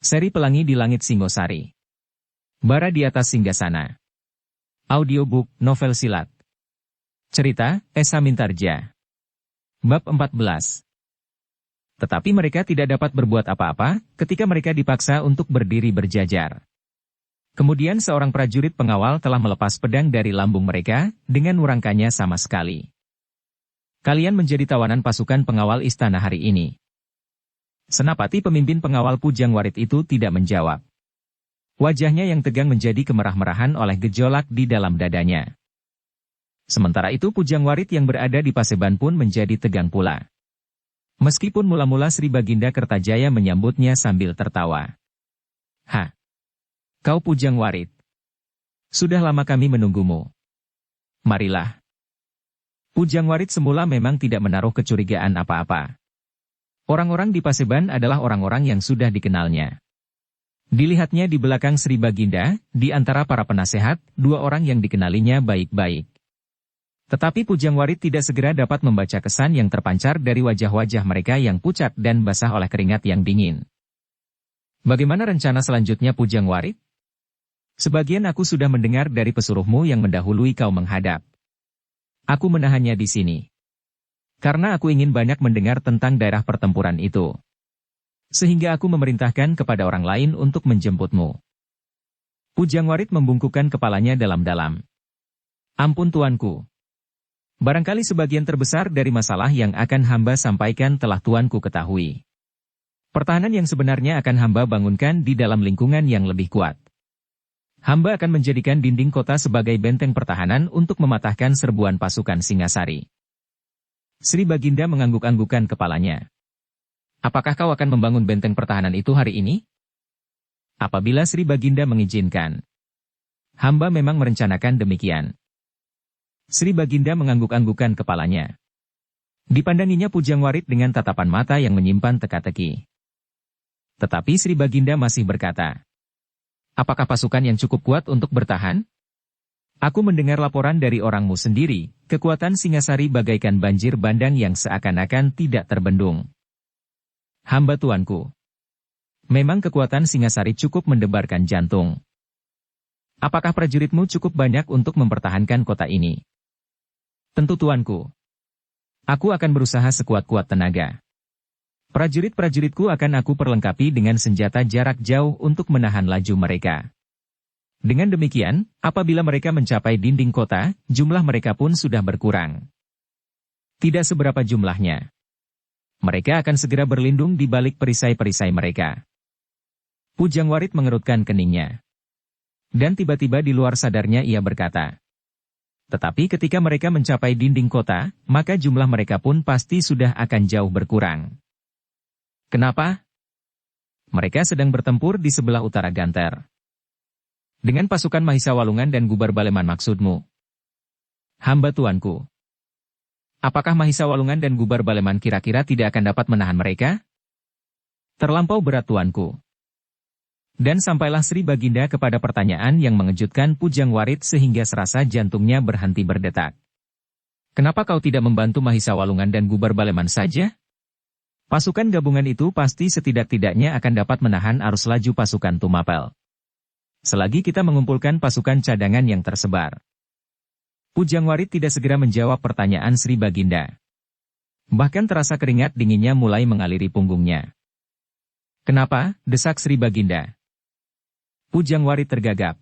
Seri Pelangi di Langit Singosari. Bara di atas Singgasana. Audiobook, novel silat. Cerita, Esa Mintarja. Bab 14. Tetapi mereka tidak dapat berbuat apa-apa, ketika mereka dipaksa untuk berdiri berjajar. Kemudian seorang prajurit pengawal telah melepas pedang dari lambung mereka, dengan merangkanya sama sekali. Kalian menjadi tawanan pasukan pengawal istana hari ini. Senapati pemimpin pengawal Pujang Warit itu tidak menjawab. Wajahnya yang tegang menjadi kemerah-merahan oleh gejolak di dalam dadanya. Sementara itu Pujang Warit yang berada di Paseban pun menjadi tegang pula. Meskipun mula-mula Sri Baginda Kertajaya menyambutnya sambil tertawa. "Ha! Kau Pujang Warit. Sudah lama kami menunggumu. Marilah." Pujang Warit semula memang tidak menaruh kecurigaan apa-apa. Orang-orang di Paseban adalah orang-orang yang sudah dikenalnya. Dilihatnya di belakang Sri Baginda, di antara para penasehat, dua orang yang dikenalinya baik-baik. Tetapi Pujang Warit tidak segera dapat membaca kesan yang terpancar dari wajah-wajah mereka yang pucat dan basah oleh keringat yang dingin. "Bagaimana rencana selanjutnya Pujang Warit? Sebagian aku sudah mendengar dari pesuruhmu yang mendahului kau menghadap. Aku menahannya di sini. Karena aku ingin banyak mendengar tentang daerah pertempuran itu. Sehingga aku memerintahkan kepada orang lain untuk menjemputmu." Pujang Warit membungkukkan kepalanya dalam-dalam. "Ampun tuanku. Barangkali sebagian terbesar dari masalah yang akan hamba sampaikan telah tuanku ketahui. Pertahanan yang sebenarnya akan hamba bangunkan di dalam lingkungan yang lebih kuat. Hamba akan menjadikan dinding kota sebagai benteng pertahanan untuk mematahkan serbuan pasukan Singasari." Sri Baginda mengangguk-anggukkan kepalanya. "Apakah kau akan membangun benteng pertahanan itu hari ini?" "Apabila Sri Baginda mengizinkan. Hamba memang merencanakan demikian." Sri Baginda mengangguk-anggukkan kepalanya. Dipandanginya Pujang Warit dengan tatapan mata yang menyimpan teka-teki. Tetapi Sri Baginda masih berkata, "Apakah pasukan yang cukup kuat untuk bertahan? Aku mendengar laporan dari orangmu sendiri, kekuatan Singasari bagaikan banjir bandang yang seakan-akan tidak terbendung." "Hamba tuanku. Memang kekuatan Singasari cukup mendebarkan jantung." "Apakah prajuritmu cukup banyak untuk mempertahankan kota ini?" "Tentu tuanku. Aku akan berusaha sekuat-kuat tenaga. Prajurit-prajuritku akan aku perlengkapi dengan senjata jarak jauh untuk menahan laju mereka. Dengan demikian, apabila mereka mencapai dinding kota, jumlah mereka pun sudah berkurang. Tidak seberapa jumlahnya. Mereka akan segera berlindung di balik perisai-perisai mereka." Pujang Warit mengerutkan keningnya. Dan tiba-tiba di luar sadarnya ia berkata, "Tetapi ketika mereka mencapai dinding kota, maka jumlah mereka pun pasti sudah akan jauh berkurang." "Kenapa?" "Mereka sedang bertempur di sebelah utara Ganter." "Dengan pasukan Mahisa Walungan dan Gubar Baleman maksudmu?" "Hamba tuanku." "Apakah Mahisa Walungan dan Gubar Baleman kira-kira tidak akan dapat menahan mereka?" "Terlampau berat tuanku." Dan sampailah Sri Baginda kepada pertanyaan yang mengejutkan Pujang Warit sehingga serasa jantungnya berhenti berdetak. "Kenapa kau tidak membantu Mahisa Walungan dan Gubar Baleman saja? Pasukan gabungan itu pasti setidak-tidaknya akan dapat menahan arus laju pasukan Tumapel. Selagi kita mengumpulkan pasukan cadangan yang tersebar." Pujang Warit tidak segera menjawab pertanyaan Sri Baginda. Bahkan terasa keringat dinginnya mulai mengaliri punggungnya. "Kenapa?" desak Sri Baginda. Pujang Warit tergagap.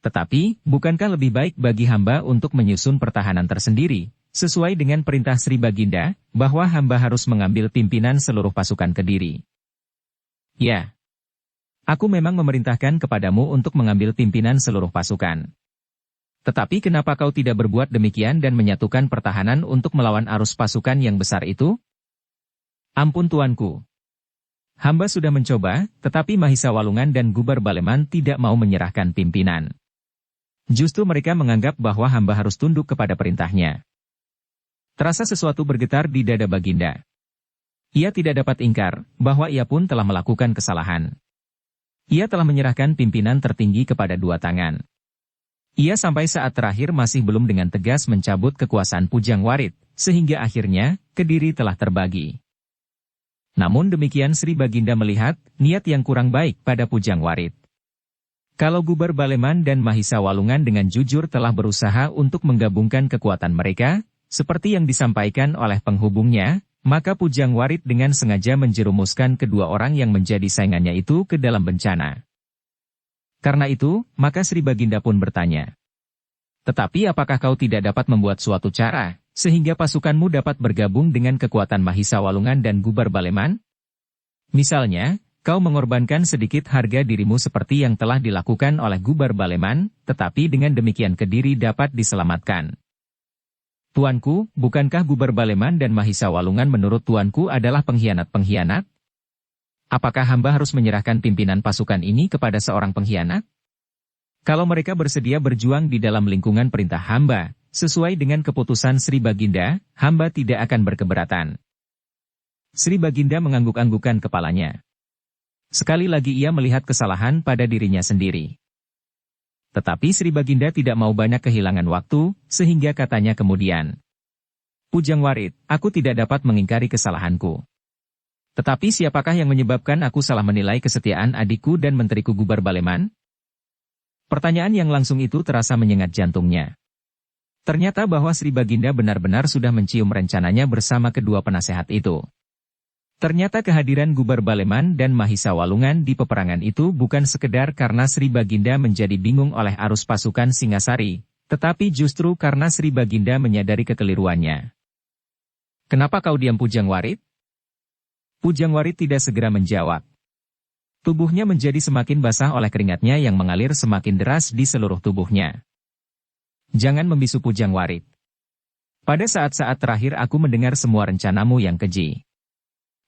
"Tetapi, bukankah lebih baik bagi hamba untuk menyusun pertahanan tersendiri, sesuai dengan perintah Sri Baginda, bahwa hamba harus mengambil pimpinan seluruh pasukan Kediri?" "Ya. Aku memang memerintahkan kepadamu untuk mengambil pimpinan seluruh pasukan. Tetapi kenapa kau tidak berbuat demikian dan menyatukan pertahanan untuk melawan arus pasukan yang besar itu?" "Ampun tuanku. Hamba sudah mencoba, tetapi Mahisa Walungan dan Gubar Baleman tidak mau menyerahkan pimpinan. Justru mereka menganggap bahwa hamba harus tunduk kepada perintahnya." Terasa sesuatu bergetar di dada Baginda. Ia tidak dapat ingkar, bahwa ia pun telah melakukan kesalahan. Ia telah menyerahkan pimpinan tertinggi kepada dua tangan. Ia sampai saat terakhir masih belum dengan tegas mencabut kekuasaan Pujang Warit, sehingga akhirnya, Kediri telah terbagi. Namun demikian Sri Baginda melihat niat yang kurang baik pada Pujang Warit. Kalau Gubar Baleman dan Mahisa Walungan dengan jujur telah berusaha untuk menggabungkan kekuatan mereka, seperti yang disampaikan oleh penghubungnya, maka Pujang Warit dengan sengaja menjerumuskan kedua orang yang menjadi saingannya itu ke dalam bencana. Karena itu, maka Sri Baginda pun bertanya, "Tetapi apakah kau tidak dapat membuat suatu cara, sehingga pasukanmu dapat bergabung dengan kekuatan Mahisa Walungan dan Gubar Baleman? Misalnya, kau mengorbankan sedikit harga dirimu seperti yang telah dilakukan oleh Gubar Baleman, tetapi dengan demikian Kediri dapat diselamatkan." "Tuanku, bukankah Gubar Baleman dan Mahisa Walungan menurut tuanku adalah pengkhianat-pengkhianat? Apakah hamba harus menyerahkan pimpinan pasukan ini kepada seorang pengkhianat? Kalau mereka bersedia berjuang di dalam lingkungan perintah hamba, sesuai dengan keputusan Sri Baginda, hamba tidak akan berkeberatan." Sri Baginda mengangguk-anggukkan kepalanya. Sekali lagi ia melihat kesalahan pada dirinya sendiri. Tetapi Sri Baginda tidak mau banyak kehilangan waktu, sehingga katanya kemudian, "Pujang Warit, aku tidak dapat mengingkari kesalahanku. Tetapi siapakah yang menyebabkan aku salah menilai kesetiaan adikku dan menteriku Gubar Baleman?" Pertanyaan yang langsung itu terasa menyengat jantungnya. Ternyata bahwa Sri Baginda benar-benar sudah mencium rencananya bersama kedua penasehat itu. Ternyata kehadiran Gubar Baleman dan Mahisa Walungan di peperangan itu bukan sekedar karena Sri Baginda menjadi bingung oleh arus pasukan Singasari, tetapi justru karena Sri Baginda menyadari kekeliruannya. "Kenapa kau diam Pujang Warit?" Pujang Warit tidak segera menjawab. Tubuhnya menjadi semakin basah oleh keringatnya yang mengalir semakin deras di seluruh tubuhnya. "Jangan membisu Pujang Warit. Pada saat-saat terakhir aku mendengar semua rencanamu yang keji.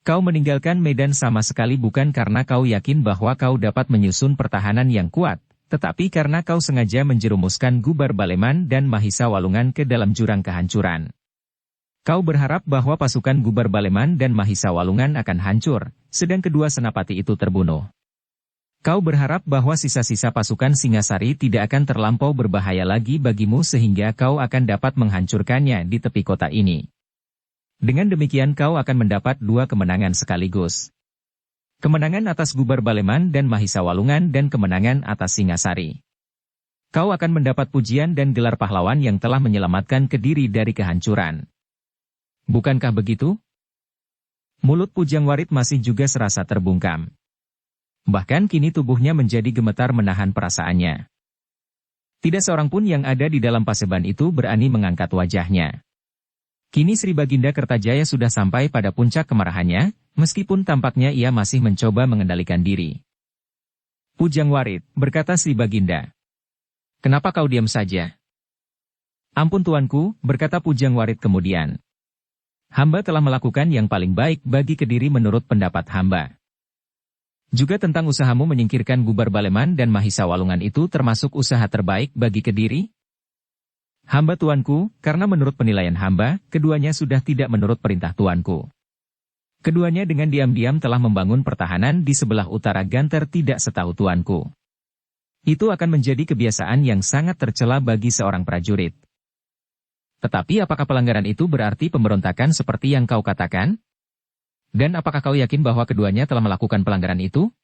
Kau meninggalkan Medan sama sekali bukan karena kau yakin bahwa kau dapat menyusun pertahanan yang kuat, tetapi karena kau sengaja menjerumuskan Gubar Baleman dan Mahisa Walungan ke dalam jurang kehancuran. Kau berharap bahwa pasukan Gubar Baleman dan Mahisa Walungan akan hancur, sedang kedua senapati itu terbunuh. Kau berharap bahwa sisa-sisa pasukan Singasari tidak akan terlampau berbahaya lagi bagimu sehingga kau akan dapat menghancurkannya di tepi kota ini. Dengan demikian kau akan mendapat dua kemenangan sekaligus. Kemenangan atas Gubar Baleman dan Mahisa Walungan dan kemenangan atas Singasari. Kau akan mendapat pujian dan gelar pahlawan yang telah menyelamatkan Kediri dari kehancuran. Bukankah begitu?" Mulut Pujang Warit masih juga serasa terbungkam. Bahkan kini tubuhnya menjadi gemetar menahan perasaannya. Tidak seorang pun yang ada di dalam paseban itu berani mengangkat wajahnya. Kini Sri Baginda Kertajaya sudah sampai pada puncak kemarahannya, meskipun tampaknya ia masih mencoba mengendalikan diri. "Pujang Warit," berkata Sri Baginda. "Kenapa kau diam saja?" "Ampun tuanku," berkata Pujang Warit kemudian. "Hamba telah melakukan yang paling baik bagi Kediri menurut pendapat hamba. Juga tentang usahamu menyingkirkan Gubar Baleman dan Mahisa Walungan itu termasuk usaha terbaik bagi Kediri?" "Hamba tuanku, karena menurut penilaian hamba, keduanya sudah tidak menurut perintah tuanku. Keduanya dengan diam-diam telah membangun pertahanan di sebelah utara Ganter tidak setahu tuanku. Itu akan menjadi kebiasaan yang sangat tercela bagi seorang prajurit. Tetapi apakah pelanggaran itu berarti pemberontakan seperti yang kau katakan? Dan apakah kau yakin bahwa keduanya telah melakukan pelanggaran itu?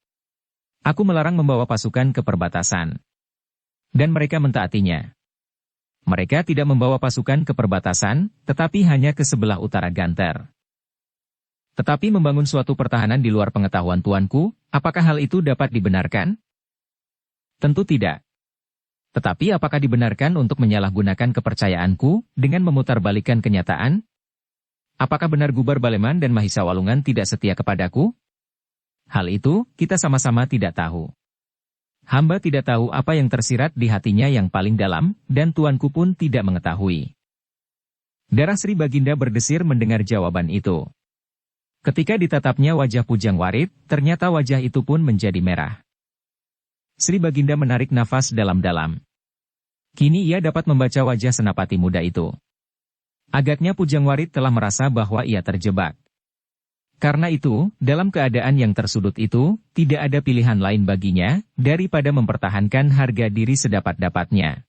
Aku melarang membawa pasukan ke perbatasan. Dan mereka mentaatinya. Mereka tidak membawa pasukan ke perbatasan, tetapi hanya ke sebelah utara Ganter. Tetapi membangun suatu pertahanan di luar pengetahuan tuanku, apakah hal itu dapat dibenarkan? Tentu tidak. Tetapi apakah dibenarkan untuk menyalahgunakan kepercayaanku dengan memutarbalikkan kenyataan? Apakah benar Gubar Baleman dan Mahisa Walungan tidak setia kepadaku? Hal itu, kita sama-sama tidak tahu. Hamba tidak tahu apa yang tersirat di hatinya yang paling dalam, dan tuanku pun tidak mengetahui." Darah Sri Baginda berdesir mendengar jawaban itu. Ketika ditatapnya wajah Pujang Warit, ternyata wajah itu pun menjadi merah. Sri Baginda menarik nafas dalam-dalam. Kini ia dapat membaca wajah senapati muda itu. Agaknya Pujang Warit telah merasa bahwa ia terjebak. Karena itu, dalam keadaan yang tersudut itu, tidak ada pilihan lain baginya, daripada mempertahankan harga diri sedapat-dapatnya.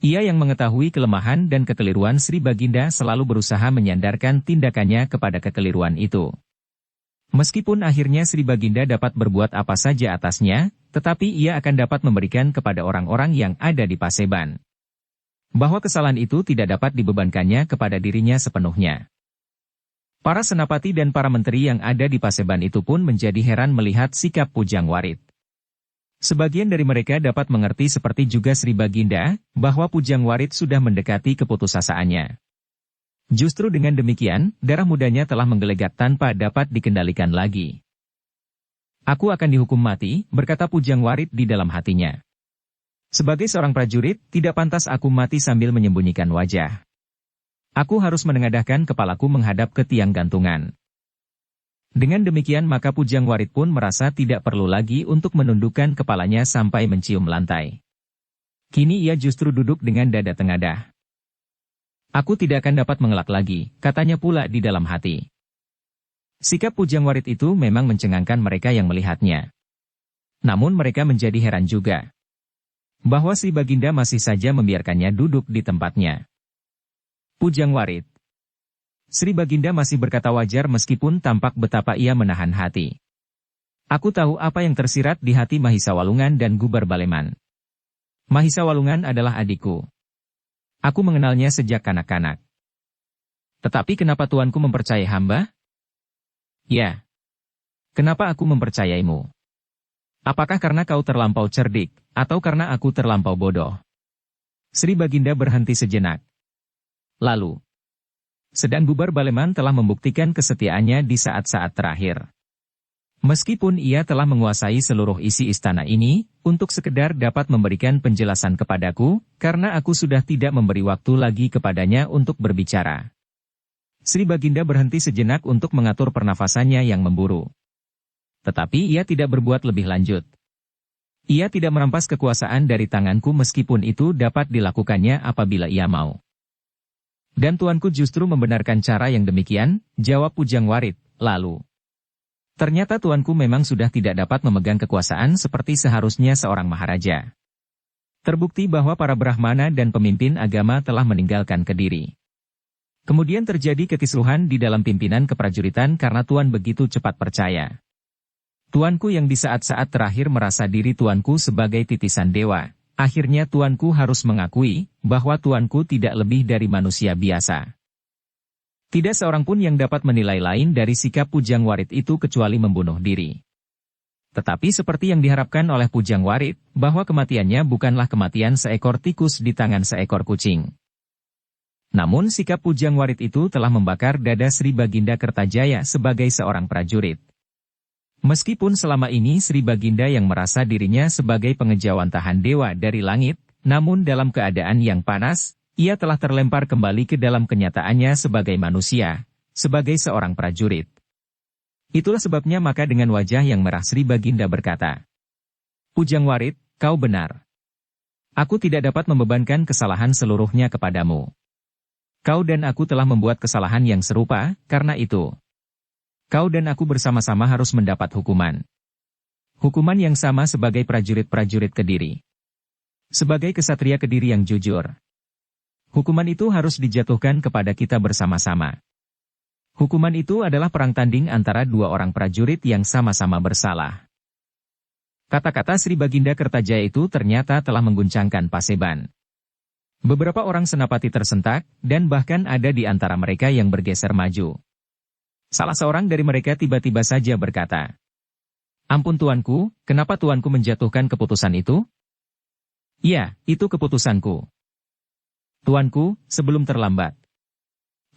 Ia yang mengetahui kelemahan dan kekeliruan Sri Baginda selalu berusaha menyandarkan tindakannya kepada kekeliruan itu. Meskipun akhirnya Sri Baginda dapat berbuat apa saja atasnya, tetapi ia akan dapat memberikan kepada orang-orang yang ada di Paseban. Bahwa kesalahan itu tidak dapat dibebankannya kepada dirinya sepenuhnya. Para senapati dan para menteri yang ada di Paseban itu pun menjadi heran melihat sikap Pujang Warit. Sebagian dari mereka dapat mengerti seperti juga Sri Baginda, bahwa Pujang Warit sudah mendekati keputusasaannya. Justru dengan demikian, darah mudanya telah menggelegar tanpa dapat dikendalikan lagi. Aku akan dihukum mati, berkata Pujang Warit di dalam hatinya. Sebagai seorang prajurit, tidak pantas aku mati sambil menyembunyikan wajah. Aku harus menengadahkan kepalaku menghadap ke tiang gantungan. Dengan demikian maka Pujang Warit pun merasa tidak perlu lagi untuk menundukkan kepalanya sampai mencium lantai. Kini ia justru duduk dengan dada tengadah. Aku tidak akan dapat mengelak lagi, katanya pula di dalam hati. Sikap Pujang Warit itu memang mencengangkan mereka yang melihatnya. Namun mereka menjadi heran juga. Bahwa Sri Baginda masih saja membiarkannya duduk di tempatnya. Pujang Warit. Sri Baginda masih berkata wajar meskipun tampak betapa ia menahan hati. Aku tahu apa yang tersirat di hati Mahisa Walungan dan Gubar Baleman. Mahisa Walungan adalah adikku. Aku mengenalnya sejak kanak-kanak. Tetapi kenapa tuanku mempercayai hamba? Ya. Kenapa aku mempercayaimu? Apakah karena kau terlampau cerdik, atau karena aku terlampau bodoh? Sri Baginda berhenti sejenak. Lalu, sedang Gubar Baleman telah membuktikan kesetiaannya di saat-saat terakhir. Meskipun ia telah menguasai seluruh isi istana ini, untuk sekedar dapat memberikan penjelasan kepadaku, karena aku sudah tidak memberi waktu lagi kepadanya untuk berbicara. Sri Baginda berhenti sejenak untuk mengatur pernafasannya yang memburu. Tetapi ia tidak berbuat lebih lanjut. Ia tidak merampas kekuasaan dari tanganku meskipun itu dapat dilakukannya apabila ia mau. Dan tuanku justru membenarkan cara yang demikian, jawab Pujang Warit, lalu. Ternyata tuanku memang sudah tidak dapat memegang kekuasaan seperti seharusnya seorang maharaja. Terbukti bahwa para Brahmana dan pemimpin agama telah meninggalkan Kediri. Kemudian terjadi kekisruhan di dalam pimpinan keprajuritan karena tuan begitu cepat percaya. Tuanku yang di saat-saat terakhir merasa diri tuanku sebagai titisan dewa, akhirnya tuanku harus mengakui bahwa tuanku tidak lebih dari manusia biasa. Tidak seorang pun yang dapat menilai lain dari sikap Pujang Warit itu kecuali membunuh diri. Tetapi seperti yang diharapkan oleh Pujang Warit, bahwa kematiannya bukanlah kematian seekor tikus di tangan seekor kucing. Namun sikap Pujang Warit itu telah membakar dada Sri Baginda Kertajaya sebagai seorang prajurit. Meskipun selama ini Sri Baginda yang merasa dirinya sebagai pengejawantahan dewa dari langit, namun dalam keadaan yang panas, ia telah terlempar kembali ke dalam kenyataannya sebagai manusia, sebagai seorang prajurit. Itulah sebabnya maka dengan wajah yang merah Sri Baginda berkata, Pujang Warit, kau benar. Aku tidak dapat membebankan kesalahan seluruhnya kepadamu. Kau dan aku telah membuat kesalahan yang serupa, karena itu. Kau dan aku bersama-sama harus mendapat hukuman. Hukuman yang sama sebagai prajurit-prajurit Kediri. Sebagai kesatria Kediri yang jujur. Hukuman itu harus dijatuhkan kepada kita bersama-sama. Hukuman itu adalah perang tanding antara dua orang prajurit yang sama-sama bersalah. Kata-kata Sri Baginda Kertajaya itu ternyata telah mengguncangkan Paseban. Beberapa orang senapati tersentak, dan bahkan ada di antara mereka yang bergeser maju. Salah seorang dari mereka tiba-tiba saja berkata, Ampun tuanku, kenapa tuanku menjatuhkan keputusan itu? Ya, itu keputusanku. Tuanku, sebelum terlambat.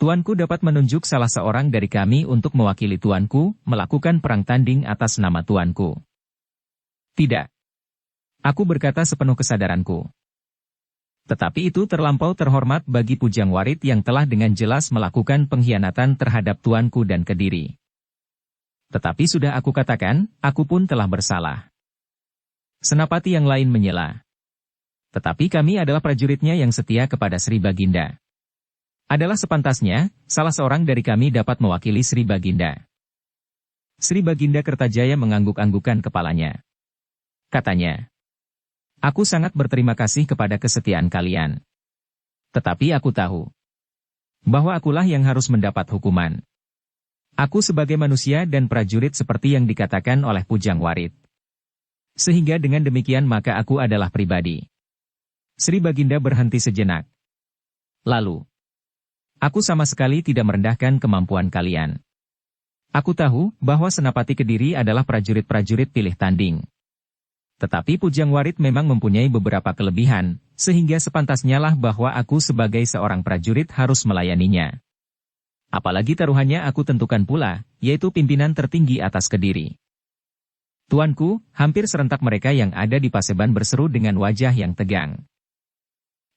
Tuanku dapat menunjuk salah seorang dari kami untuk mewakili tuanku, melakukan perang tanding atas nama tuanku. Tidak. Aku berkata sepenuh kesadaranku. Tetapi itu terlampau terhormat bagi Pujang Warit yang telah dengan jelas melakukan pengkhianatan terhadap tuanku dan Kediri. Tetapi sudah aku katakan, aku pun telah bersalah. Senapati yang lain menyela. Tetapi kami adalah prajuritnya yang setia kepada Sri Baginda. Adalah sepantasnya, salah seorang dari kami dapat mewakili Sri Baginda. Sri Baginda Kertajaya mengangguk-anggukan kepalanya. Katanya, Aku sangat berterima kasih kepada kesetiaan kalian. Tetapi aku tahu bahwa akulah yang harus mendapat hukuman. Aku sebagai manusia dan prajurit seperti yang dikatakan oleh Pujang Warit. Sehingga dengan demikian maka aku adalah pribadi. Sri Baginda berhenti sejenak. Lalu, aku sama sekali tidak merendahkan kemampuan kalian. Aku tahu bahwa Senapati Kediri adalah prajurit-prajurit pilih tanding. Tetapi Pujang Warit memang mempunyai beberapa kelebihan, sehingga sepantasnya lah bahwa aku sebagai seorang prajurit harus melayaninya. Apalagi taruhannya aku tentukan pula, yaitu pimpinan tertinggi atas Kediri. Tuanku, hampir serentak mereka yang ada di Paseban berseru dengan wajah yang tegang.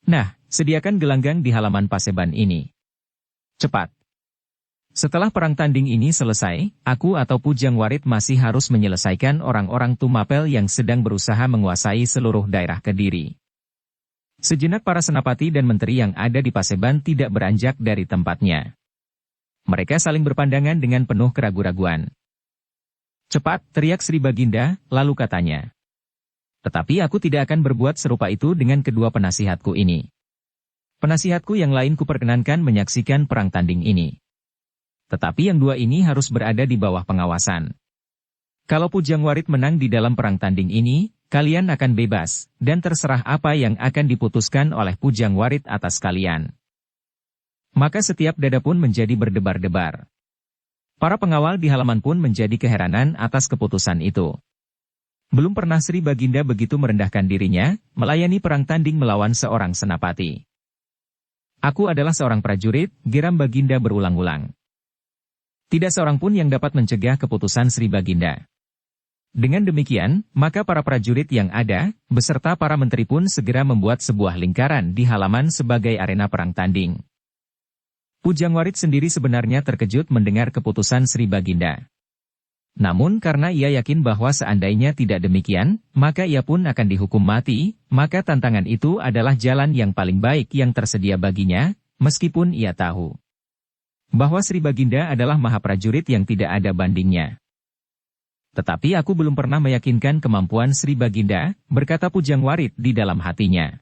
Nah, sediakan gelanggang di halaman Paseban ini. Cepat. Setelah perang tanding ini selesai, aku atau Pujang Warit masih harus menyelesaikan orang-orang Tumapel yang sedang berusaha menguasai seluruh daerah Kediri. Sejenak para senapati dan menteri yang ada di Paseban tidak beranjak dari tempatnya. Mereka saling berpandangan dengan penuh keraguan-raguan. Cepat, teriak Sri Baginda, lalu katanya. Tetapi aku tidak akan berbuat serupa itu dengan kedua penasihatku ini. Penasihatku yang lain kuperkenankan menyaksikan perang tanding ini. Tetapi yang dua ini harus berada di bawah pengawasan. Kalau Pujang Warit menang di dalam perang tanding ini, kalian akan bebas, dan terserah apa yang akan diputuskan oleh Pujang Warit atas kalian. Maka setiap dada pun menjadi berdebar-debar. Para pengawal di halaman pun menjadi keheranan atas keputusan itu. Belum pernah Sri Baginda begitu merendahkan dirinya, melayani perang tanding melawan seorang senapati. Aku adalah seorang prajurit, geram Baginda berulang-ulang. Tidak seorang pun yang dapat mencegah keputusan Sri Baginda. Dengan demikian, maka para prajurit yang ada, beserta para menteri pun segera membuat sebuah lingkaran di halaman sebagai arena perang tanding. Pujang Warit sendiri sebenarnya terkejut mendengar keputusan Sri Baginda. Namun karena ia yakin bahwa seandainya tidak demikian, maka ia pun akan dihukum mati, maka tantangan itu adalah jalan yang paling baik yang tersedia baginya, meskipun ia tahu bahwa Sri Baginda adalah mahaprajurit yang tidak ada bandingnya. Tetapi aku belum pernah meyakinkan kemampuan Sri Baginda, berkata Pujang Warit di dalam hatinya.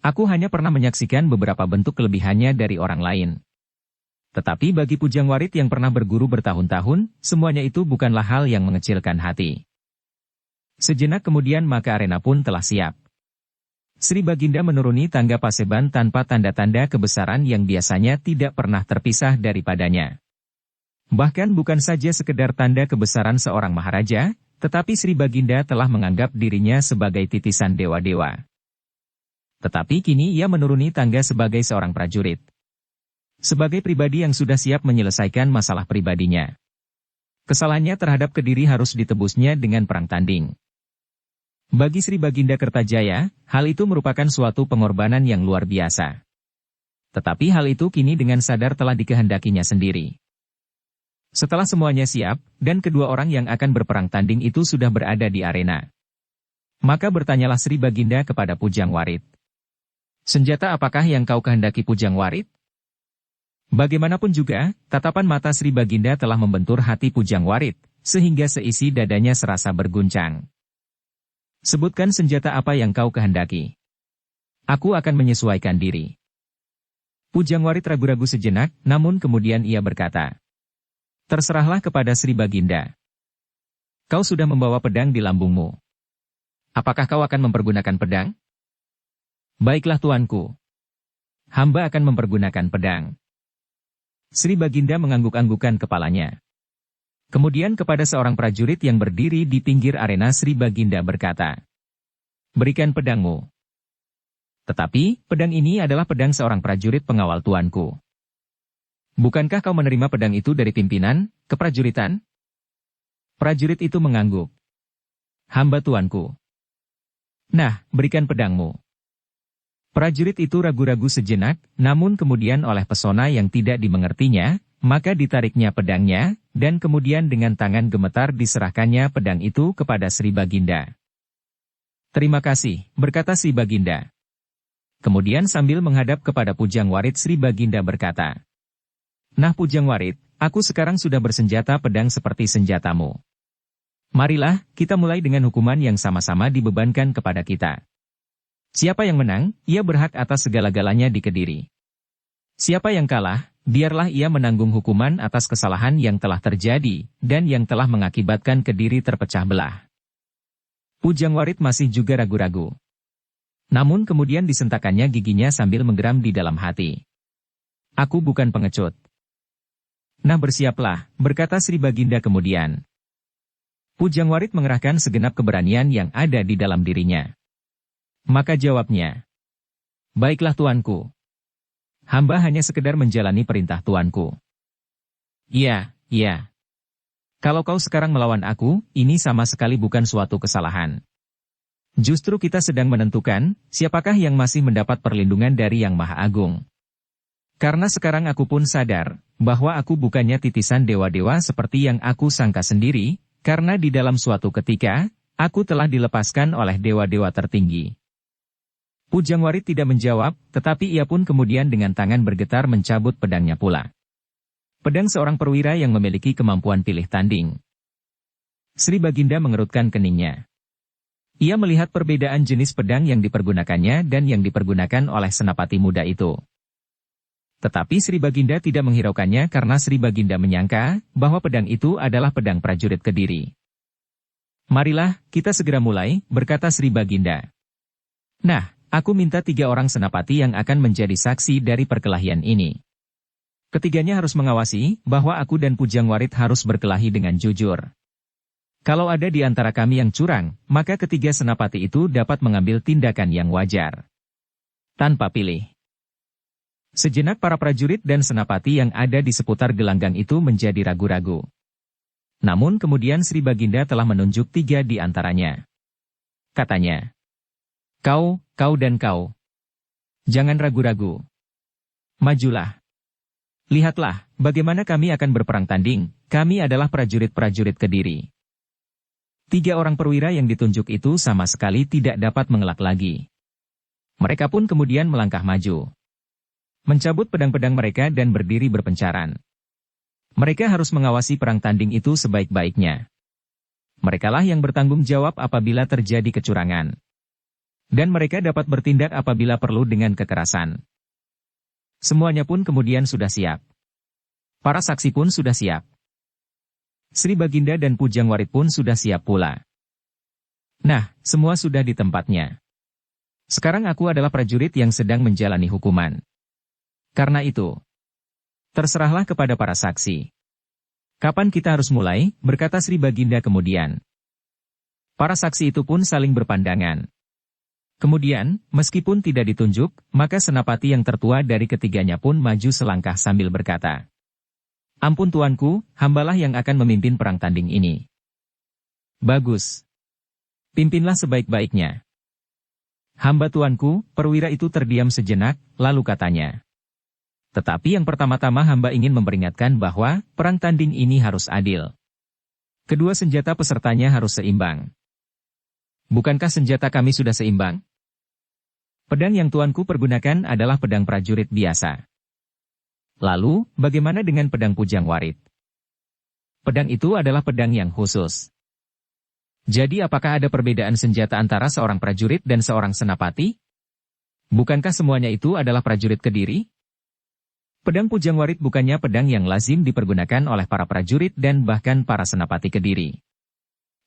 Aku hanya pernah menyaksikan beberapa bentuk kelebihannya dari orang lain. Tetapi bagi Pujang Warit yang pernah berguru bertahun-tahun, semuanya itu bukanlah hal yang mengecilkan hati. Sejenak kemudian maka arena pun telah siap. Sri Baginda menuruni tangga Paseban tanpa tanda-tanda kebesaran yang biasanya tidak pernah terpisah daripadanya. Bahkan bukan saja sekedar tanda kebesaran seorang maharaja, tetapi Sri Baginda telah menganggap dirinya sebagai titisan dewa-dewa. Tetapi kini ia menuruni tangga sebagai seorang prajurit. Sebagai pribadi yang sudah siap menyelesaikan masalah pribadinya. Kesalahannya terhadap Kediri harus ditebusnya dengan perang tanding. Bagi Sri Baginda Kertajaya, hal itu merupakan suatu pengorbanan yang luar biasa. Tetapi hal itu kini dengan sadar telah dikehendakinya sendiri. Setelah semuanya siap, dan kedua orang yang akan berperang tanding itu sudah berada di arena. Maka bertanyalah Sri Baginda kepada Pujang Warit. Senjata apakah yang kau kehendaki Pujang Warit? Bagaimanapun juga, tatapan mata Sri Baginda telah membentur hati Pujang Warit, sehingga seisi dadanya serasa berguncang. Sebutkan senjata apa yang kau kehendaki. Aku akan menyesuaikan diri. Pujang Warit ragu-ragu sejenak, namun kemudian ia berkata. Terserahlah kepada Sri Baginda. Kau sudah membawa pedang di lambungmu. Apakah kau akan mempergunakan pedang? Baiklah tuanku. Hamba akan mempergunakan pedang. Sri Baginda mengangguk-anggukan kepalanya. Kemudian kepada seorang prajurit yang berdiri di pinggir arena Sri Baginda berkata. Berikan pedangmu. Tetapi, pedang ini adalah pedang seorang prajurit pengawal tuanku. Bukankah kau menerima pedang itu dari pimpinan, keprajuritan? Prajurit itu mengangguk. Hamba tuanku. Nah, berikan pedangmu. Prajurit itu ragu-ragu sejenak, namun kemudian oleh pesona yang tidak dimengertinya, maka ditariknya pedangnya, dan kemudian dengan tangan gemetar diserahkannya pedang itu kepada Sri Baginda. Terima kasih, berkata Sri Baginda. Kemudian sambil menghadap kepada Pujang Warit Sri Baginda berkata. Nah Pujang Warit, aku sekarang sudah bersenjata pedang seperti senjatamu. Marilah, kita mulai dengan hukuman yang sama-sama dibebankan kepada kita. Siapa yang menang, ia berhak atas segala-galanya di Kediri. Siapa yang kalah, biarlah ia menanggung hukuman atas kesalahan yang telah terjadi, dan yang telah mengakibatkan Kediri terpecah belah. Pujang Warit masih juga ragu-ragu. Namun kemudian disentakannya giginya sambil menggeram di dalam hati. Aku bukan pengecut. Nah bersiaplah, berkata Sri Baginda kemudian. Pujang Warit mengerahkan segenap keberanian yang ada di dalam dirinya. Maka jawabnya, baiklah tuanku. Hamba hanya sekedar menjalani perintah tuanku. Iya, iya. Kalau kau sekarang melawan aku, ini sama sekali bukan suatu kesalahan. Justru kita sedang menentukan, siapakah yang masih mendapat perlindungan dari Yang Maha Agung. Karena sekarang aku pun sadar, bahwa aku bukannya titisan dewa-dewa seperti yang aku sangka sendiri, karena di dalam suatu ketika, aku telah dilepaskan oleh dewa-dewa tertinggi. Pujang Warit tidak menjawab, tetapi ia pun kemudian dengan tangan bergetar mencabut pedangnya pula. Pedang seorang perwira yang memiliki kemampuan pilih tanding. Sri Baginda mengerutkan keningnya. Ia melihat perbedaan jenis pedang yang dipergunakannya dan yang dipergunakan oleh senapati muda itu. Tetapi Sri Baginda tidak menghiraukannya karena Sri Baginda menyangka bahwa pedang itu adalah pedang prajurit Kediri. Marilah, kita segera mulai, berkata Sri Baginda. Nah, aku minta 3 orang senapati yang akan menjadi saksi dari perkelahian ini. Ketiganya harus mengawasi bahwa aku dan Pujang Warit harus berkelahi dengan jujur. Kalau ada di antara kami yang curang, maka ketiga senapati itu dapat mengambil tindakan yang wajar. Tanpa pilih. Sejenak para prajurit dan senapati yang ada di seputar gelanggang itu menjadi ragu-ragu. Namun kemudian Sri Baginda telah menunjuk 3 di antaranya. Katanya, kau dan kau. Jangan ragu-ragu. Majulah. Lihatlah, bagaimana kami akan berperang tanding, kami adalah prajurit-prajurit Kediri. 3 orang perwira yang ditunjuk itu sama sekali tidak dapat mengelak lagi. Mereka pun kemudian melangkah maju. Mencabut pedang-pedang mereka dan berdiri berpencaran. Mereka harus mengawasi perang tanding itu sebaik-baiknya. Merekalah yang bertanggung jawab apabila terjadi kecurangan. Dan mereka dapat bertindak apabila perlu dengan kekerasan. Semuanya pun kemudian sudah siap. Para saksi pun sudah siap. Sri Baginda dan Pujang Warit pun sudah siap pula. Nah, semua sudah di tempatnya. Sekarang aku adalah prajurit yang sedang menjalani hukuman. Karena itu, terserahlah kepada para saksi. Kapan kita harus mulai, berkata Sri Baginda kemudian. Para saksi itu pun saling berpandangan. Kemudian, meskipun tidak ditunjuk, maka senapati yang tertua dari ketiganya pun maju selangkah sambil berkata, ampun tuanku, hambalah yang akan memimpin perang tanding ini. Bagus. Pimpinlah sebaik-baiknya. Hamba tuanku, perwira itu terdiam sejenak, lalu katanya. Tetapi yang pertama-tama hamba ingin memperingatkan bahwa perang tanding ini harus adil. Kedua senjata pesertanya harus seimbang. Bukankah senjata kami sudah seimbang? Pedang yang tuanku pergunakan adalah pedang prajurit biasa. Lalu, bagaimana dengan pedang Pujang Warit? Pedang itu adalah pedang yang khusus. Jadi apakah ada perbedaan senjata antara seorang prajurit dan seorang senapati? Bukankah semuanya itu adalah prajurit Kediri? Pedang Pujang Warit bukannya pedang yang lazim dipergunakan oleh para prajurit dan bahkan para senapati Kediri.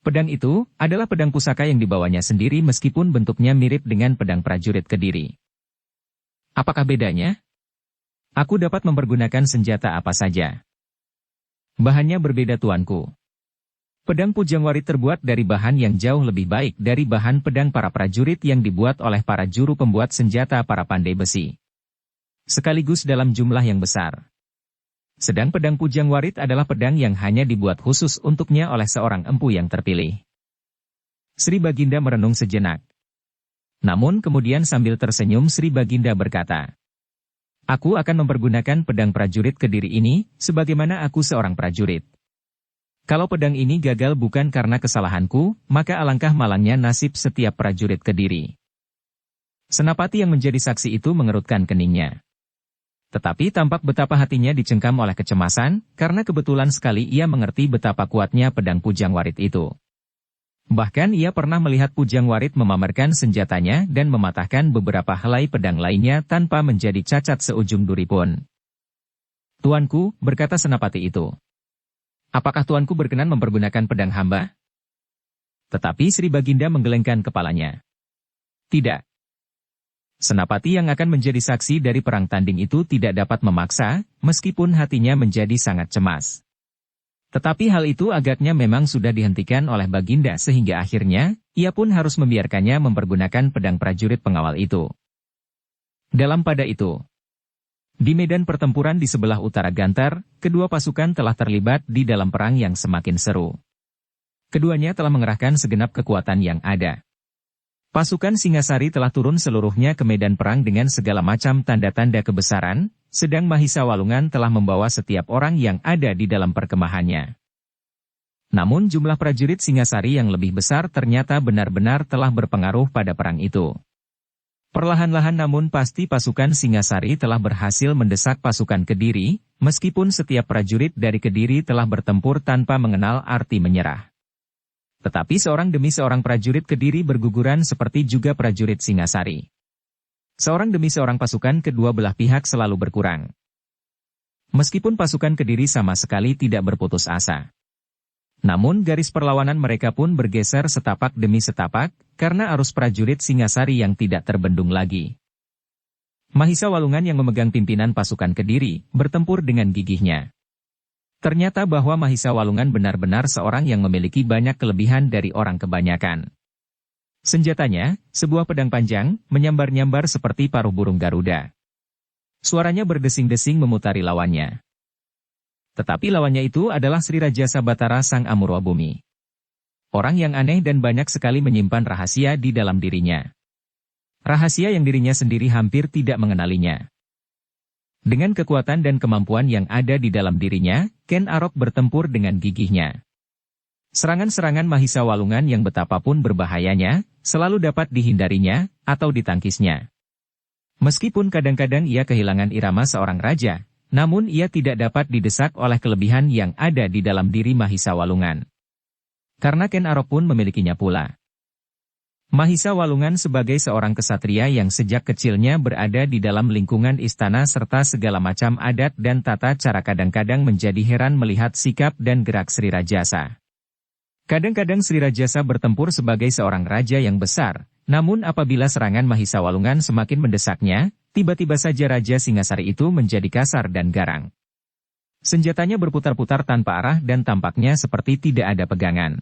Pedang itu adalah pedang pusaka yang dibawanya sendiri meskipun bentuknya mirip dengan pedang prajurit Kediri. Apakah bedanya? Aku dapat mempergunakan senjata apa saja. Bahannya berbeda tuanku. Pedang Pujang Warit terbuat dari bahan yang jauh lebih baik dari bahan pedang para prajurit yang dibuat oleh para juru pembuat senjata para pandai besi. Sekaligus dalam jumlah yang besar. Sedang pedang Pujang Warit adalah pedang yang hanya dibuat khusus untuknya oleh seorang empu yang terpilih. Sri Baginda merenung sejenak. Namun kemudian sambil tersenyum Sri Baginda berkata, aku akan mempergunakan pedang prajurit Kediri ini, sebagaimana aku seorang prajurit. Kalau pedang ini gagal bukan karena kesalahanku, maka alangkah malangnya nasib setiap prajurit Kediri. Senapati yang menjadi saksi itu mengerutkan keningnya. Tetapi tampak betapa hatinya dicengkam oleh kecemasan, karena kebetulan sekali ia mengerti betapa kuatnya pedang Pujang Warit itu. Bahkan ia pernah melihat Pujang Warit memamerkan senjatanya dan mematahkan beberapa helai pedang lainnya tanpa menjadi cacat seujung duri pun. "Tuanku," berkata senapati itu. "Apakah tuanku berkenan mempergunakan pedang hamba?" Tetapi Sri Baginda menggelengkan kepalanya. "Tidak." Senapati yang akan menjadi saksi dari perang tanding itu tidak dapat memaksa, meskipun hatinya menjadi sangat cemas. Tetapi hal itu agaknya memang sudah dihentikan oleh Baginda sehingga akhirnya, ia pun harus membiarkannya mempergunakan pedang prajurit pengawal itu. Dalam pada itu, di medan pertempuran di sebelah utara Gantar, kedua pasukan telah terlibat di dalam perang yang semakin seru. Keduanya telah mengerahkan segenap kekuatan yang ada. Pasukan Singasari telah turun seluruhnya ke medan perang dengan segala macam tanda-tanda kebesaran, sedang Mahisa Walungan telah membawa setiap orang yang ada di dalam perkemahannya. Namun jumlah prajurit Singasari yang lebih besar ternyata benar-benar telah berpengaruh pada perang itu. Perlahan-lahan namun pasti pasukan Singasari telah berhasil mendesak pasukan Kediri, meskipun setiap prajurit dari Kediri telah bertempur tanpa mengenal arti menyerah. Tetapi seorang demi seorang prajurit Kediri berguguran seperti juga prajurit Singasari. Seorang demi seorang pasukan kedua belah pihak selalu berkurang. Meskipun pasukan Kediri sama sekali tidak berputus asa. Namun garis perlawanan mereka pun bergeser setapak demi setapak, karena arus prajurit Singasari yang tidak terbendung lagi. Mahisa Walungan yang memegang pimpinan pasukan Kediri, bertempur dengan gigihnya. Ternyata bahwa Mahisa Walungan benar-benar seorang yang memiliki banyak kelebihan dari orang kebanyakan. Senjatanya, sebuah pedang panjang, menyambar-nyambar seperti paruh burung Garuda. Suaranya berdesing-desing memutari lawannya. Tetapi lawannya itu adalah Sri Raja Sabatara Sang Amurwa Bumi. Orang yang aneh dan banyak sekali menyimpan rahasia di dalam dirinya. Rahasia yang dirinya sendiri hampir tidak mengenalinya. Dengan kekuatan dan kemampuan yang ada di dalam dirinya, Ken Arok bertempur dengan gigihnya. Serangan-serangan Mahisa Walungan yang betapapun berbahayanya, selalu dapat dihindarinya, atau ditangkisnya. Meskipun kadang-kadang ia kehilangan irama seorang raja, namun ia tidak dapat didesak oleh kelebihan yang ada di dalam diri Mahisa Walungan. Karena Ken Arok pun memilikinya pula. Mahisa Walungan sebagai seorang kesatria yang sejak kecilnya berada di dalam lingkungan istana serta segala macam adat dan tata cara kadang-kadang menjadi heran melihat sikap dan gerak Sri Rajasa. Kadang-kadang Sri Rajasa bertempur sebagai seorang raja yang besar, namun apabila serangan Mahisa Walungan semakin mendesaknya, tiba-tiba saja Raja Singasari itu menjadi kasar dan garang. Senjatanya berputar-putar tanpa arah dan tampaknya seperti tidak ada pegangan.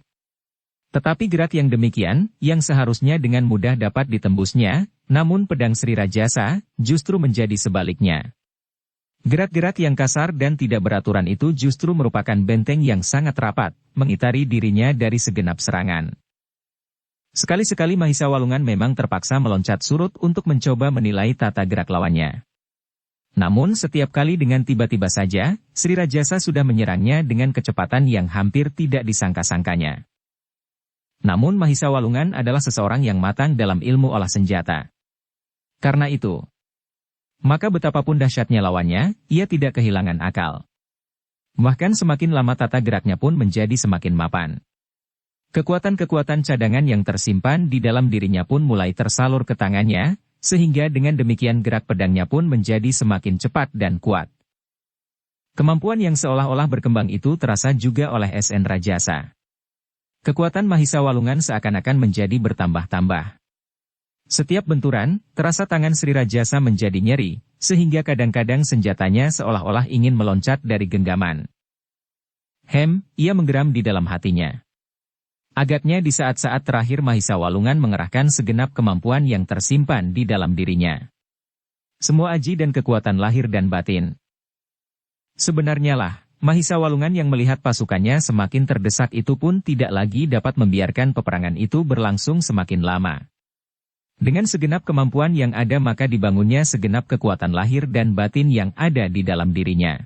Tetapi gerak yang demikian, yang seharusnya dengan mudah dapat ditembusnya, namun pedang Sri Rajasa, justru menjadi sebaliknya. Gerak-gerak yang kasar dan tidak beraturan itu justru merupakan benteng yang sangat rapat, mengitari dirinya dari segenap serangan. Sekali-sekali Mahisa Walungan memang terpaksa meloncat surut untuk mencoba menilai tata gerak lawannya. Namun setiap kali dengan tiba-tiba saja, Sri Rajasa sudah menyerangnya dengan kecepatan yang hampir tidak disangka-sangkanya. Namun Mahisa Walungan adalah seseorang yang matang dalam ilmu olah senjata. Karena itu, maka betapapun dahsyatnya lawannya, ia tidak kehilangan akal. Bahkan semakin lama tata geraknya pun menjadi semakin mapan. Kekuatan-kekuatan cadangan yang tersimpan di dalam dirinya pun mulai tersalur ke tangannya, sehingga dengan demikian gerak pedangnya pun menjadi semakin cepat dan kuat. Kemampuan yang seolah-olah berkembang itu terasa juga oleh SN Rajasa. Kekuatan Mahisa Walungan seakan-akan menjadi bertambah-tambah. Setiap benturan, terasa tangan Sri Rajasa menjadi nyeri, sehingga kadang-kadang senjatanya seolah-olah ingin meloncat dari genggaman. Ia menggeram di dalam hatinya. Agaknya di saat-saat terakhir Mahisa Walungan mengerahkan segenap kemampuan yang tersimpan di dalam dirinya. Semua aji dan kekuatan lahir dan batin. Sebenarnya lah, Mahisa Walungan yang melihat pasukannya semakin terdesak itu pun tidak lagi dapat membiarkan peperangan itu berlangsung semakin lama. Dengan segenap kemampuan yang ada maka dibangunnya segenap kekuatan lahir dan batin yang ada di dalam dirinya.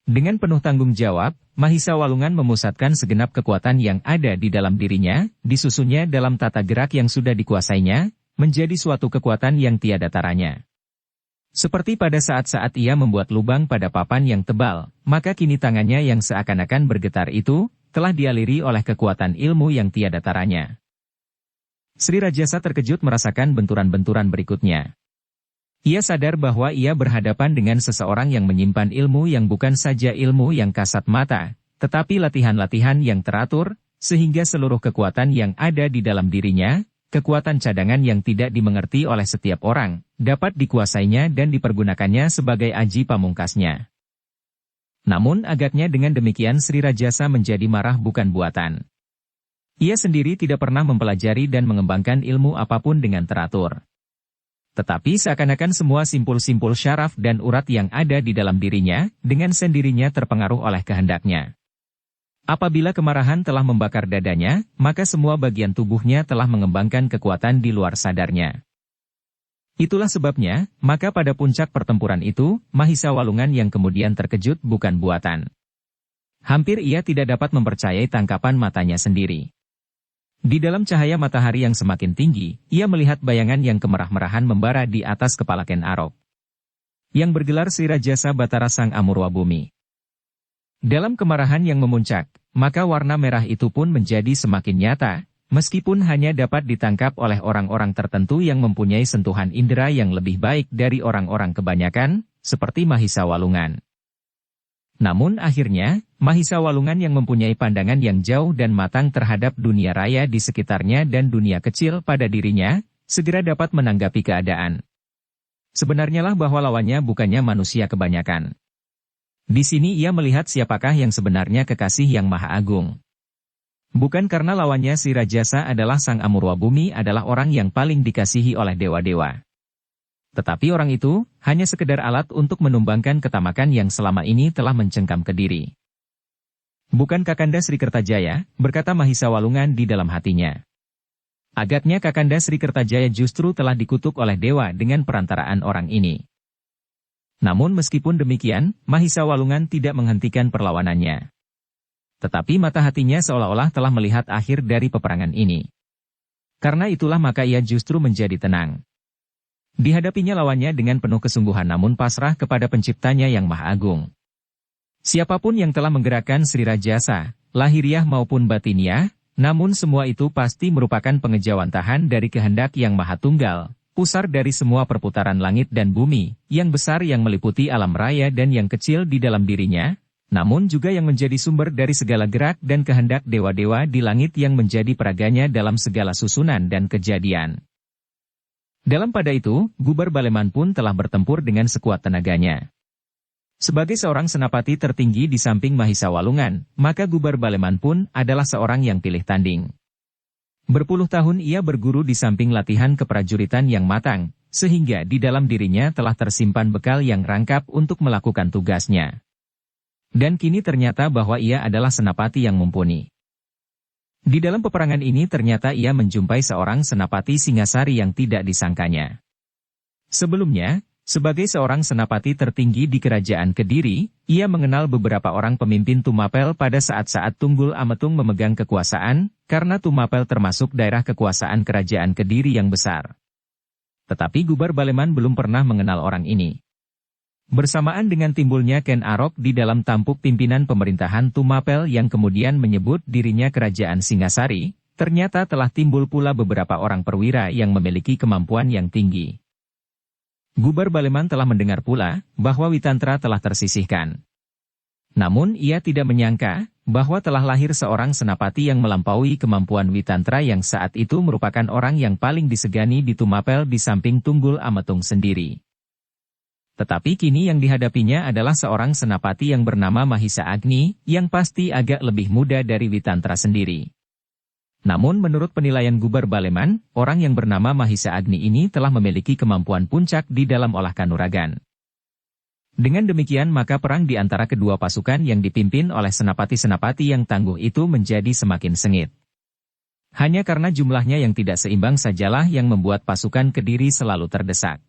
Dengan penuh tanggung jawab, Mahisa Walungan memusatkan segenap kekuatan yang ada di dalam dirinya, disusunnya dalam tata gerak yang sudah dikuasainya, menjadi suatu kekuatan yang tiada taranya. Seperti pada saat-saat ia membuat lubang pada papan yang tebal, maka kini tangannya yang seakan-akan bergetar itu, telah dialiri oleh kekuatan ilmu yang tiada taranya. Sri Rajasa terkejut merasakan benturan-benturan berikutnya. Ia sadar bahwa ia berhadapan dengan seseorang yang menyimpan ilmu yang bukan saja ilmu yang kasat mata, tetapi latihan-latihan yang teratur, sehingga seluruh kekuatan yang ada di dalam dirinya, kekuatan cadangan yang tidak dimengerti oleh setiap orang, dapat dikuasainya dan dipergunakannya sebagai aji pamungkasnya. Namun agaknya dengan demikian Sri Rajasa menjadi marah bukan buatan. Ia sendiri tidak pernah mempelajari dan mengembangkan ilmu apapun dengan teratur. Tetapi seakan-akan semua simpul-simpul syaraf dan urat yang ada di dalam dirinya, dengan sendirinya terpengaruh oleh kehendaknya. Apabila kemarahan telah membakar dadanya, maka semua bagian tubuhnya telah mengembangkan kekuatan di luar sadarnya. Itulah sebabnya, maka pada puncak pertempuran itu, Mahisa Walungan yang kemudian terkejut bukan buatan. Hampir ia tidak dapat mempercayai tangkapan matanya sendiri. Di dalam cahaya matahari yang semakin tinggi, ia melihat bayangan yang kemerah-merahan membara di atas kepala Ken Arok, yang bergelar Sri Rajasa Batara Sang Amurwa Bumi. Dalam kemarahan yang memuncak, maka warna merah itu pun menjadi semakin nyata, meskipun hanya dapat ditangkap oleh orang-orang tertentu yang mempunyai sentuhan indera yang lebih baik dari orang-orang kebanyakan, seperti Mahisa Walungan. Namun akhirnya, Mahisa Walungan yang mempunyai pandangan yang jauh dan matang terhadap dunia raya di sekitarnya dan dunia kecil pada dirinya, segera dapat menanggapi keadaan. Sebenarnya lah bahwa lawannya bukannya manusia kebanyakan. Di sini ia melihat siapakah yang sebenarnya kekasih yang Maha Agung. Bukan karena lawannya si Rajasa adalah Sang Amurwa Bumi adalah orang yang paling dikasihi oleh dewa-dewa. Tetapi orang itu, hanya sekedar alat untuk menumbangkan ketamakan yang selama ini telah mencengkam ke diri. Bukan Kakanda Sri Kertajaya, berkata Mahisa Walungan di dalam hatinya. Agaknya Kakanda Sri Kertajaya justru telah dikutuk oleh dewa dengan perantaraan orang ini. Namun meskipun demikian, Mahisa Walungan tidak menghentikan perlawanannya. Tetapi mata hatinya seolah-olah telah melihat akhir dari peperangan ini. Karena itulah maka ia justru menjadi tenang. Dihadapinya lawannya dengan penuh kesungguhan namun pasrah kepada penciptanya yang Maha Agung. Siapapun yang telah menggerakkan Sri Rajasa, lahiriah maupun batiniah, namun semua itu pasti merupakan pengejawantahan dari kehendak yang Maha Tunggal, pusar dari semua perputaran langit dan bumi, yang besar yang meliputi alam raya dan yang kecil di dalam dirinya, namun juga yang menjadi sumber dari segala gerak dan kehendak dewa-dewa di langit yang menjadi peraganya dalam segala susunan dan kejadian. Dalam pada itu, Gubar Baleman pun telah bertempur dengan sekuat tenaganya. Sebagai seorang senapati tertinggi di samping Mahisa Walungan, maka Gubar Baleman pun adalah seorang yang pilih tanding. Berpuluh tahun ia berguru di samping latihan keprajuritan yang matang, sehingga di dalam dirinya telah tersimpan bekal yang rangkap untuk melakukan tugasnya. Dan kini ternyata bahwa ia adalah senapati yang mumpuni. Di dalam peperangan ini ternyata ia menjumpai seorang senapati Singasari yang tidak disangkanya. Sebelumnya, sebagai seorang senapati tertinggi di kerajaan Kediri, ia mengenal beberapa orang pemimpin Tumapel pada saat-saat Tunggul Ametung memegang kekuasaan, karena Tumapel termasuk daerah kekuasaan kerajaan Kediri yang besar. Tetapi Gubar Baleman belum pernah mengenal orang ini. Bersamaan dengan timbulnya Ken Arok di dalam tampuk pimpinan pemerintahan Tumapel yang kemudian menyebut dirinya Kerajaan Singasari, ternyata telah timbul pula beberapa orang perwira yang memiliki kemampuan yang tinggi. Gubar Baleman telah mendengar pula bahwa Witantra telah tersisihkan. Namun ia tidak menyangka bahwa telah lahir seorang senapati yang melampaui kemampuan Witantra yang saat itu merupakan orang yang paling disegani di Tumapel di samping Tunggul Ametung sendiri. Tetapi kini yang dihadapinya adalah seorang senapati yang bernama Mahisa Agni, yang pasti agak lebih muda dari Witantra sendiri. Namun menurut penilaian Gubar Baleman, orang yang bernama Mahisa Agni ini telah memiliki kemampuan puncak di dalam olah kanuragan. Dengan demikian maka perang di antara kedua pasukan yang dipimpin oleh senapati-senapati yang tangguh itu menjadi semakin sengit. Hanya karena jumlahnya yang tidak seimbang sajalah yang membuat pasukan Kediri selalu terdesak.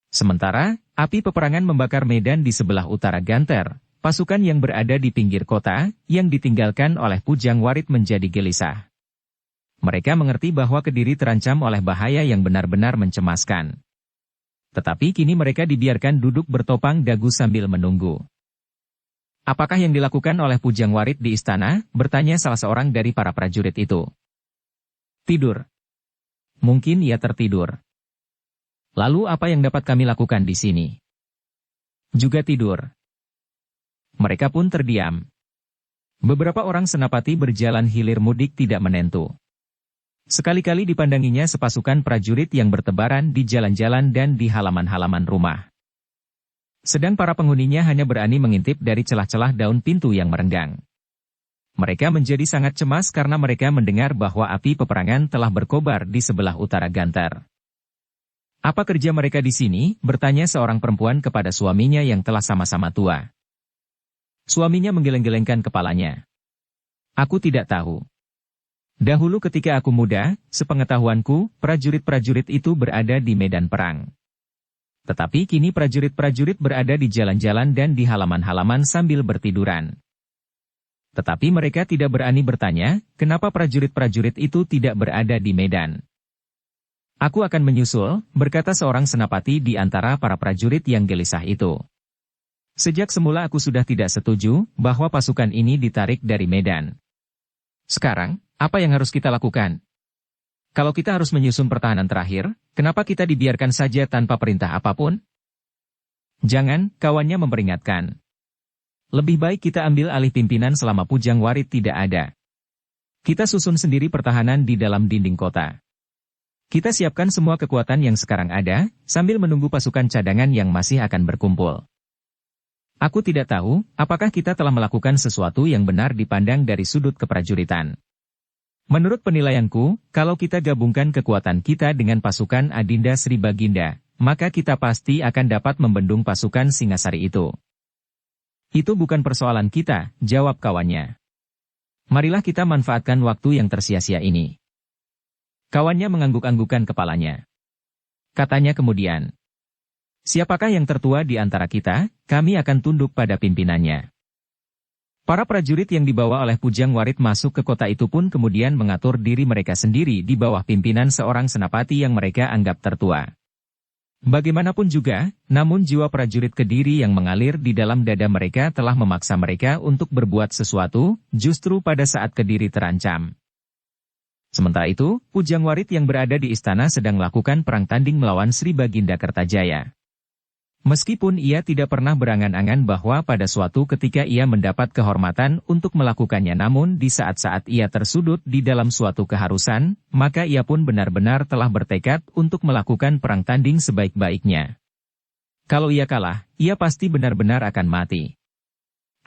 Sementara, api peperangan membakar medan di sebelah utara Ganter, pasukan yang berada di pinggir kota, yang ditinggalkan oleh Pujang Warit menjadi gelisah. Mereka mengerti bahwa Kediri terancam oleh bahaya yang benar-benar mencemaskan. Tetapi kini mereka dibiarkan duduk bertopang dagu sambil menunggu. Apakah yang dilakukan oleh Pujang Warit di istana? Bertanya salah seorang dari para prajurit itu. Tidur. Mungkin ia tertidur. Lalu apa yang dapat kami lakukan di sini? Juga tidur. Mereka pun terdiam. Beberapa orang senapati berjalan hilir mudik tidak menentu. Sekali-kali dipandanginya sepasukan prajurit yang bertebaran di jalan-jalan dan di halaman-halaman rumah. Sedang para penghuninya hanya berani mengintip dari celah-celah daun pintu yang merenggang. Mereka menjadi sangat cemas karena mereka mendengar bahwa api peperangan telah berkobar di sebelah utara Gantar. "Apa kerja mereka di sini?" bertanya seorang perempuan kepada suaminya yang telah sama-sama tua. Suaminya menggeleng-gelengkan kepalanya. "Aku tidak tahu. Dahulu ketika aku muda, sepengetahuanku, prajurit-prajurit itu berada di medan perang. Tetapi kini prajurit-prajurit berada di jalan-jalan dan di halaman-halaman sambil bertiduran. Tetapi mereka tidak berani bertanya, kenapa prajurit-prajurit itu tidak berada di medan. Aku akan menyusul," berkata seorang senapati di antara para prajurit yang gelisah itu. "Sejak semula aku sudah tidak setuju bahwa pasukan ini ditarik dari medan. Sekarang, apa yang harus kita lakukan? Kalau kita harus menyusun pertahanan terakhir, kenapa kita dibiarkan saja tanpa perintah apapun?" "Jangan," kawannya memperingatkan. "Lebih baik kita ambil alih pimpinan selama Pujang Warit tidak ada. Kita susun sendiri pertahanan di dalam dinding kota. Kita siapkan semua kekuatan yang sekarang ada, sambil menunggu pasukan cadangan yang masih akan berkumpul. Aku tidak tahu, apakah kita telah melakukan sesuatu yang benar dipandang dari sudut keprajuritan. Menurut penilaianku, kalau kita gabungkan kekuatan kita dengan pasukan Adinda Sri Baginda, maka kita pasti akan dapat membendung pasukan Singasari itu." "Itu bukan persoalan kita," jawab kawannya. "Marilah kita manfaatkan waktu yang tersia-sia ini." Kawannya mengangguk-anggukkan kepalanya. Katanya kemudian, "Siapakah yang tertua di antara kita, kami akan tunduk pada pimpinannya." Para prajurit yang dibawa oleh Pujang Warit masuk ke kota itu pun kemudian mengatur diri mereka sendiri di bawah pimpinan seorang senapati yang mereka anggap tertua. Bagaimanapun juga, namun jiwa prajurit Kediri yang mengalir di dalam dada mereka telah memaksa mereka untuk berbuat sesuatu, justru pada saat Kediri terancam. Sementara itu, Pujang Warit yang berada di istana sedang melakukan perang tanding melawan Sri Baginda Kertajaya. Meskipun ia tidak pernah berangan-angan bahwa pada suatu ketika ia mendapat kehormatan untuk melakukannya, namun di saat-saat ia tersudut di dalam suatu keharusan, maka ia pun benar-benar telah bertekad untuk melakukan perang tanding sebaik-baiknya. Kalau ia kalah, ia pasti benar-benar akan mati.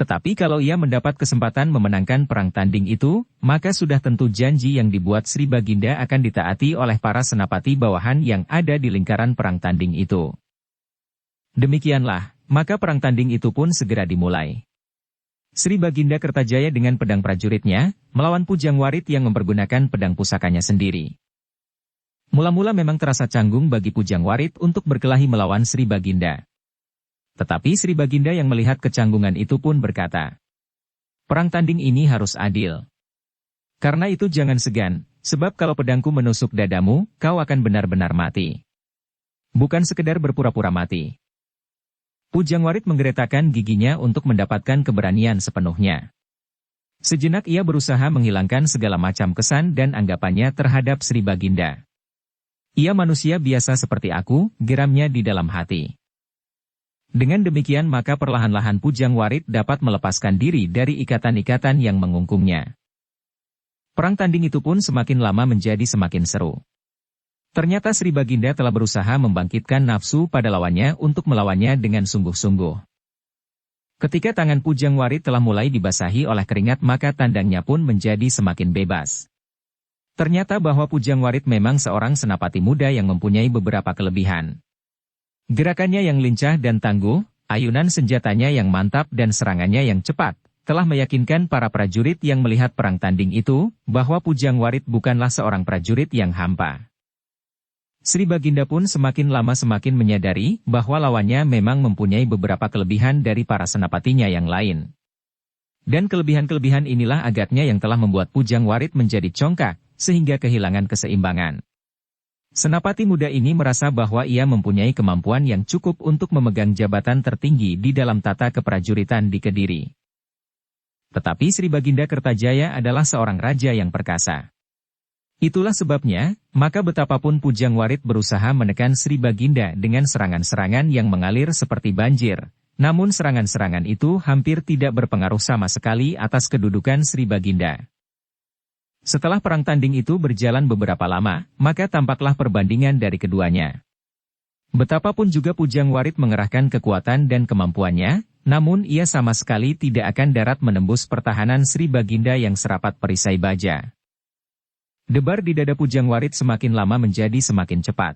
Tetapi kalau ia mendapat kesempatan memenangkan perang tanding itu, maka sudah tentu janji yang dibuat Sri Baginda akan ditaati oleh para senapati bawahan yang ada di lingkaran perang tanding itu. Demikianlah, maka perang tanding itu pun segera dimulai. Sri Baginda Kertajaya dengan pedang prajuritnya, melawan Pujang Warit yang mempergunakan pedang pusakanya sendiri. Mula-mula memang terasa canggung bagi Pujang Warit untuk berkelahi melawan Sri Baginda. Tetapi Sri Baginda yang melihat kecanggungan itu pun berkata, "Perang tanding ini harus adil. Karena itu jangan segan, sebab kalau pedangku menusuk dadamu, kau akan benar-benar mati. Bukan sekedar berpura-pura mati." Pujang Warit menggeretakkan giginya untuk mendapatkan keberanian sepenuhnya. Sejenak ia berusaha menghilangkan segala macam kesan dan anggapannya terhadap Sri Baginda. "Ia manusia biasa seperti aku," geramnya di dalam hati. Dengan demikian maka perlahan-lahan Pujang Warit dapat melepaskan diri dari ikatan-ikatan yang mengungkungnya. Perang tanding itu pun semakin lama menjadi semakin seru. Ternyata Sri Baginda telah berusaha membangkitkan nafsu pada lawannya untuk melawannya dengan sungguh-sungguh. Ketika tangan Pujang Warit telah mulai dibasahi oleh keringat, maka tandangnya pun menjadi semakin bebas. Ternyata bahwa Pujang Warit memang seorang senapati muda yang mempunyai beberapa kelebihan. Gerakannya yang lincah dan tangguh, ayunan senjatanya yang mantap dan serangannya yang cepat, telah meyakinkan para prajurit yang melihat perang tanding itu, bahwa Pujang Warit bukanlah seorang prajurit yang hampa. Sri Baginda pun semakin lama semakin menyadari bahwa lawannya memang mempunyai beberapa kelebihan dari para senapatinya yang lain. Dan kelebihan-kelebihan inilah agaknya yang telah membuat Pujang Warit menjadi congkak, sehingga kehilangan keseimbangan. Senapati muda ini merasa bahwa ia mempunyai kemampuan yang cukup untuk memegang jabatan tertinggi di dalam tata keprajuritan di Kediri. Tetapi Sri Baginda Kertajaya adalah seorang raja yang perkasa. Itulah sebabnya, maka betapapun Pujang Warit berusaha menekan Sri Baginda dengan serangan-serangan yang mengalir seperti banjir, namun serangan-serangan itu hampir tidak berpengaruh sama sekali atas kedudukan Sri Baginda. Setelah perang tanding itu berjalan beberapa lama, maka tampaklah perbandingan dari keduanya. Betapapun juga Pujang Warit mengerahkan kekuatan dan kemampuannya, namun ia sama sekali tidak akan darat menembus pertahanan Sri Baginda yang serapat perisai baja. Debar di dada Pujang Warit semakin lama menjadi semakin cepat.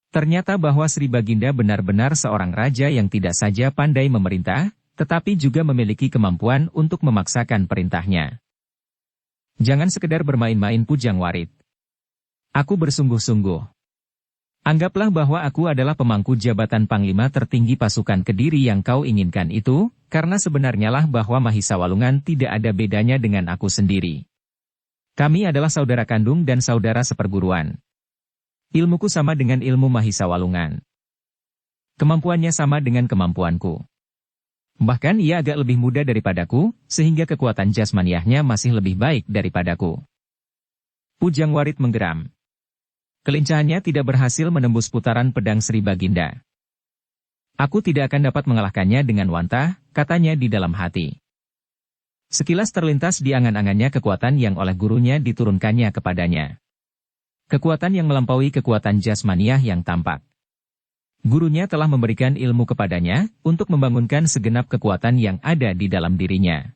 Ternyata bahwa Sri Baginda benar-benar seorang raja yang tidak saja pandai memerintah, tetapi juga memiliki kemampuan untuk memaksakan perintahnya. Jangan sekedar bermain-main Pujang Warit. Aku bersungguh-sungguh. Anggaplah bahwa aku adalah pemangku jabatan Panglima tertinggi pasukan Kediri yang kau inginkan itu, karena sebenarnya lah bahwa Mahisa Walungan tidak ada bedanya dengan aku sendiri. Kami adalah saudara kandung dan saudara seperguruan. Ilmuku sama dengan ilmu Mahisa Walungan. Kemampuannya sama dengan kemampuanku. Bahkan ia agak lebih muda daripadaku, sehingga kekuatan jasmaniahnya masih lebih baik daripadaku. Pujang Warit menggeram. Kelincahannya tidak berhasil menembus putaran pedang Sri Baginda. Aku tidak akan dapat mengalahkannya dengan wantah, katanya di dalam hati. Sekilas terlintas di angan-angannya kekuatan yang oleh gurunya diturunkannya kepadanya. Kekuatan yang melampaui kekuatan jasmaniah yang tampak. Gurunya telah memberikan ilmu kepadanya, untuk membangunkan segenap kekuatan yang ada di dalam dirinya.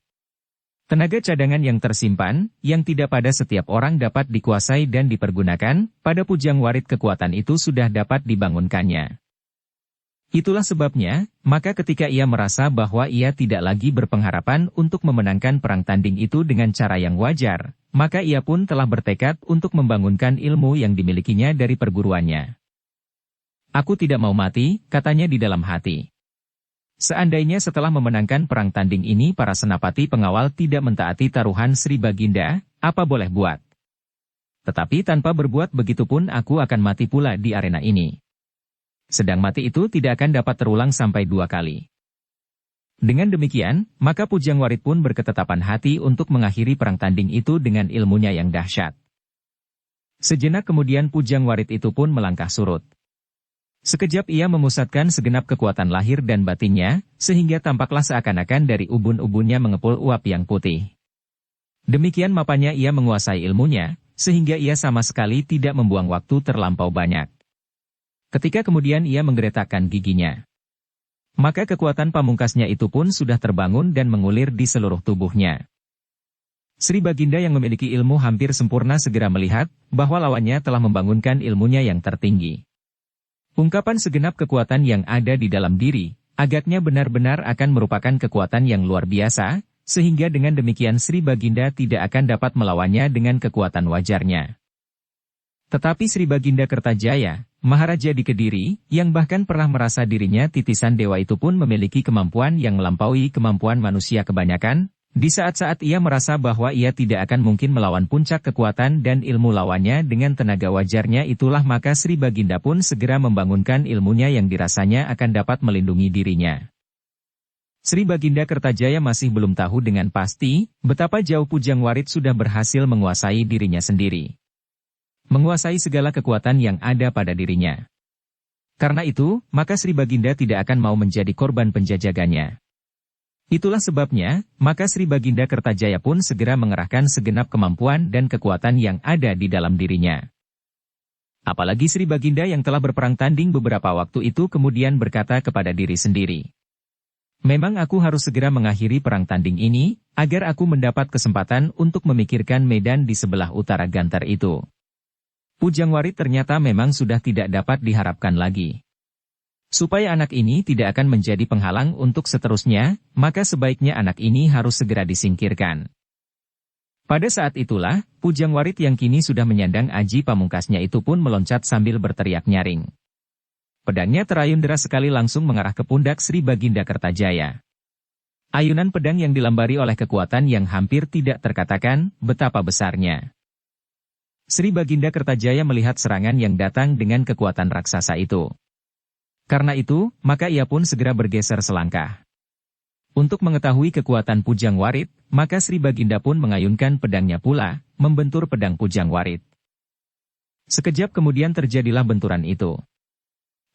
Tenaga cadangan yang tersimpan, yang tidak pada setiap orang dapat dikuasai dan dipergunakan, pada Pujang Warit kekuatan itu sudah dapat dibangunkannya. Itulah sebabnya, maka ketika ia merasa bahwa ia tidak lagi berpengharapan untuk memenangkan perang tanding itu dengan cara yang wajar, maka ia pun telah bertekad untuk membangunkan ilmu yang dimilikinya dari perguruannya. Aku tidak mau mati, katanya di dalam hati. Seandainya setelah memenangkan perang tanding ini para senapati pengawal tidak mentaati taruhan Sri Baginda, apa boleh buat. Tetapi tanpa berbuat begitu pun aku akan mati pula di arena ini. Sedang mati itu tidak akan dapat terulang sampai 2 kali. Dengan demikian, maka Pujang Warit pun berketetapan hati untuk mengakhiri perang tanding itu dengan ilmunya yang dahsyat. Sejenak kemudian Pujang Warit itu pun melangkah surut. Sekejap ia memusatkan segenap kekuatan lahir dan batinnya, sehingga tampaklah seakan-akan dari ubun-ubunnya mengepul uap yang putih. Demikian mapanya ia menguasai ilmunya, sehingga ia sama sekali tidak membuang waktu terlampau banyak. Ketika kemudian ia menggeretakkan giginya, maka kekuatan pamungkasnya itu pun sudah terbangun dan mengulir di seluruh tubuhnya. Sri Baginda yang memiliki ilmu hampir sempurna segera melihat bahwa lawannya telah membangunkan ilmunya yang tertinggi. Ungkapan segenap kekuatan yang ada di dalam diri, agaknya benar-benar akan merupakan kekuatan yang luar biasa, sehingga dengan demikian Sri Baginda tidak akan dapat melawannya dengan kekuatan wajarnya. Tetapi Sri Baginda Kertajaya, Maharaja di Kediri, yang bahkan pernah merasa dirinya titisan dewa itu pun memiliki kemampuan yang melampaui kemampuan manusia kebanyakan, di saat-saat ia merasa bahwa ia tidak akan mungkin melawan puncak kekuatan dan ilmu lawannya dengan tenaga wajarnya itulah maka Sri Baginda pun segera membangunkan ilmunya yang dirasanya akan dapat melindungi dirinya. Sri Baginda Kertajaya masih belum tahu dengan pasti, betapa jauh Pujang Warit sudah berhasil menguasai dirinya sendiri. Menguasai segala kekuatan yang ada pada dirinya. Karena itu, maka Sri Baginda tidak akan mau menjadi korban penjajagannya. Itulah sebabnya, maka Sri Baginda Kertajaya pun segera mengerahkan segenap kemampuan dan kekuatan yang ada di dalam dirinya. Apalagi Sri Baginda yang telah berperang tanding beberapa waktu itu kemudian berkata kepada diri sendiri. Memang aku harus segera mengakhiri perang tanding ini, agar aku mendapat kesempatan untuk memikirkan medan di sebelah utara Gantar itu. Pujang Warit ternyata memang sudah tidak dapat diharapkan lagi. Supaya anak ini tidak akan menjadi penghalang untuk seterusnya, maka sebaiknya anak ini harus segera disingkirkan. Pada saat itulah, Pujang Warit yang kini sudah menyandang aji pamungkasnya itu pun meloncat sambil berteriak nyaring. Pedangnya terayun deras sekali langsung mengarah ke pundak Sri Baginda Kertajaya. Ayunan pedang yang dilambari oleh kekuatan yang hampir tidak terkatakan betapa besarnya. Sri Baginda Kertajaya melihat serangan yang datang dengan kekuatan raksasa itu. Karena itu, maka ia pun segera bergeser selangkah. Untuk mengetahui kekuatan Pujang Warit, maka Sri Baginda pun mengayunkan pedangnya pula, membentur pedang Pujang Warit. Sekejap kemudian terjadilah benturan itu.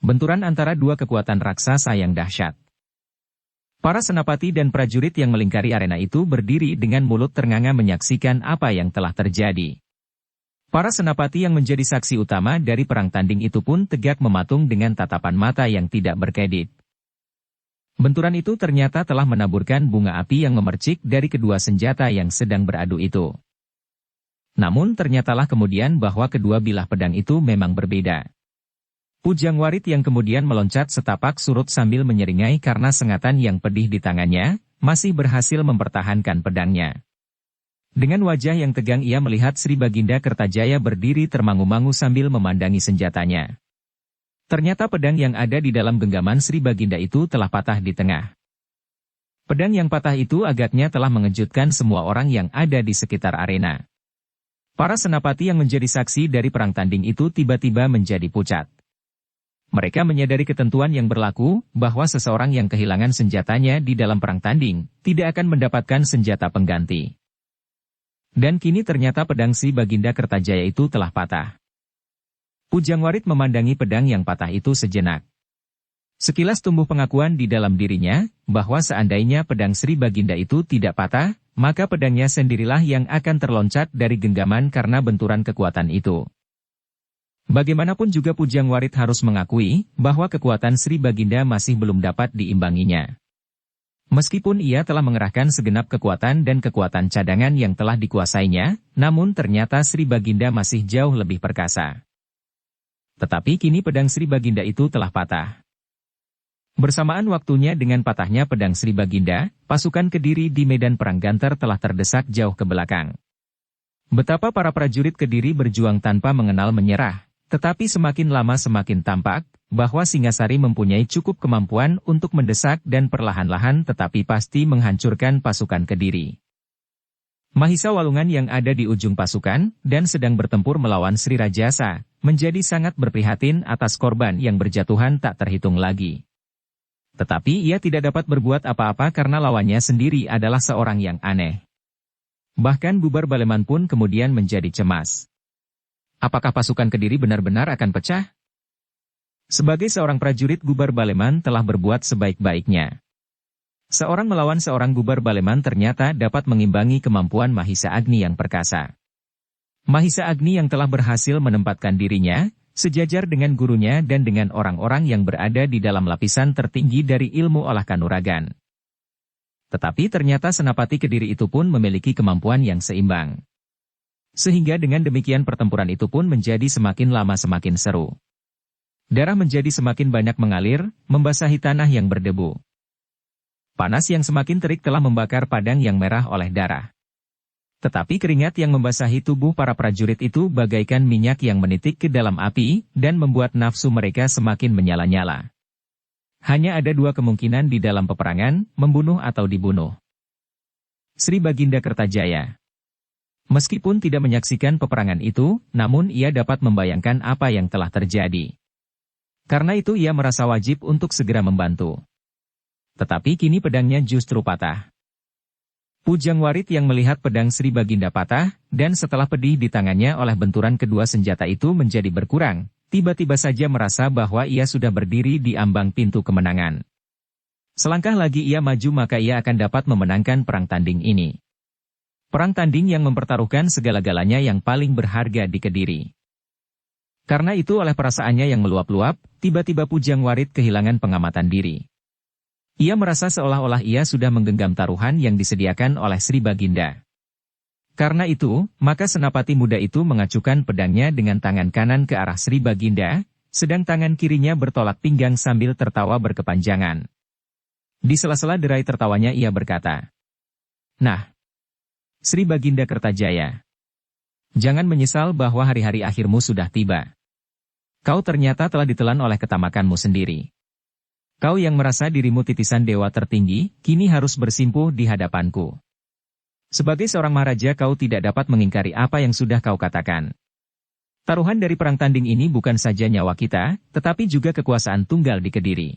Benturan antara dua kekuatan raksasa yang dahsyat. Para senapati dan prajurit yang melingkari arena itu berdiri dengan mulut ternganga menyaksikan apa yang telah terjadi. Para senapati yang menjadi saksi utama dari perang tanding itu pun tegak mematung dengan tatapan mata yang tidak berkedip. Benturan itu ternyata telah menaburkan bunga api yang memercik dari kedua senjata yang sedang beradu itu. Namun ternyatalah kemudian bahwa kedua bilah pedang itu memang berbeda. Pujang Warit yang kemudian meloncat setapak surut sambil menyeringai karena sengatan yang pedih di tangannya, masih berhasil mempertahankan pedangnya. Dengan wajah yang tegang ia melihat Sri Baginda Kertajaya berdiri termangu-mangu sambil memandangi senjatanya. Ternyata pedang yang ada di dalam genggaman Sri Baginda itu telah patah di tengah. Pedang yang patah itu agaknya telah mengejutkan semua orang yang ada di sekitar arena. Para senapati yang menjadi saksi dari perang tanding itu tiba-tiba menjadi pucat. Mereka menyadari ketentuan yang berlaku, bahwa seseorang yang kehilangan senjatanya di dalam perang tanding, tidak akan mendapatkan senjata pengganti. Dan kini ternyata pedang Sri Baginda Kertajaya itu telah patah. Pujang Warit memandangi pedang yang patah itu sejenak. Sekilas tumbuh pengakuan di dalam dirinya, bahwa seandainya pedang Sri Baginda itu tidak patah, maka pedangnya sendirilah yang akan terloncat dari genggaman karena benturan kekuatan itu. Bagaimanapun juga Pujang Warit harus mengakui, bahwa kekuatan Sri Baginda masih belum dapat diimbanginya. Meskipun ia telah mengerahkan segenap kekuatan dan kekuatan cadangan yang telah dikuasainya, namun ternyata Sri Baginda masih jauh lebih perkasa. Tetapi kini pedang Sri Baginda itu telah patah. Bersamaan waktunya dengan patahnya pedang Sri Baginda, pasukan Kediri di medan perang Ganter telah terdesak jauh ke belakang. Betapa para prajurit Kediri berjuang tanpa mengenal menyerah, tetapi semakin lama semakin tampak, bahwa Singasari mempunyai cukup kemampuan untuk mendesak dan perlahan-lahan tetapi pasti menghancurkan pasukan Kediri. Mahisa Walungan yang ada di ujung pasukan, dan sedang bertempur melawan Sri Rajasa, menjadi sangat berprihatin atas korban yang berjatuhan tak terhitung lagi. Tetapi ia tidak dapat berbuat apa-apa karena lawannya sendiri adalah seorang yang aneh. Bahkan Gubar Baleman pun kemudian menjadi cemas. Apakah pasukan Kediri benar-benar akan pecah? Sebagai seorang prajurit Gubar Baleman telah berbuat sebaik-baiknya. Seorang melawan seorang Gubar Baleman ternyata dapat mengimbangi kemampuan Mahisa Agni yang perkasa. Mahisa Agni yang telah berhasil menempatkan dirinya, sejajar dengan gurunya dan dengan orang-orang yang berada di dalam lapisan tertinggi dari ilmu olah kanuragan. Tetapi ternyata senapati Kediri itu pun memiliki kemampuan yang seimbang. Sehingga dengan demikian pertempuran itu pun menjadi semakin lama semakin seru. Darah menjadi semakin banyak mengalir, membasahi tanah yang berdebu. Panas yang semakin terik telah membakar padang yang merah oleh darah. Tetapi keringat yang membasahi tubuh para prajurit itu bagaikan minyak yang menitik ke dalam api, dan membuat nafsu mereka semakin menyala-nyala. Hanya ada dua kemungkinan di dalam peperangan, membunuh atau dibunuh. Sri Baginda Kertajaya. Meskipun tidak menyaksikan peperangan itu, namun ia dapat membayangkan apa yang telah terjadi. Karena itu ia merasa wajib untuk segera membantu. Tetapi kini pedangnya justru patah. Pujang Warit yang melihat pedang Sri Baginda patah, dan setelah pedih di tangannya oleh benturan kedua senjata itu menjadi berkurang, tiba-tiba saja merasa bahwa ia sudah berdiri di ambang pintu kemenangan. Selangkah lagi ia maju maka ia akan dapat memenangkan perang tanding ini. Perang tanding yang mempertaruhkan segala-galanya yang paling berharga di Kediri. Karena itu oleh perasaannya yang meluap-luap, tiba-tiba Pujang Warit kehilangan pengamatan diri. Ia merasa seolah-olah ia sudah menggenggam taruhan yang disediakan oleh Sri Baginda. Karena itu, maka senapati muda itu mengacukan pedangnya dengan tangan kanan ke arah Sri Baginda, sedang tangan kirinya bertolak pinggang sambil tertawa berkepanjangan. Di sela-sela derai tertawanya ia berkata, "Nah, Sri Baginda Kertajaya, jangan menyesal bahwa hari-hari akhirmu sudah tiba. Kau ternyata telah ditelan oleh ketamakanmu sendiri. Kau yang merasa dirimu titisan dewa tertinggi, kini harus bersimpuh di hadapanku. Sebagai seorang maharaja kau tidak dapat mengingkari apa yang sudah kau katakan. Taruhan dari perang tanding ini bukan saja nyawa kita, tetapi juga kekuasaan tunggal di Kediri.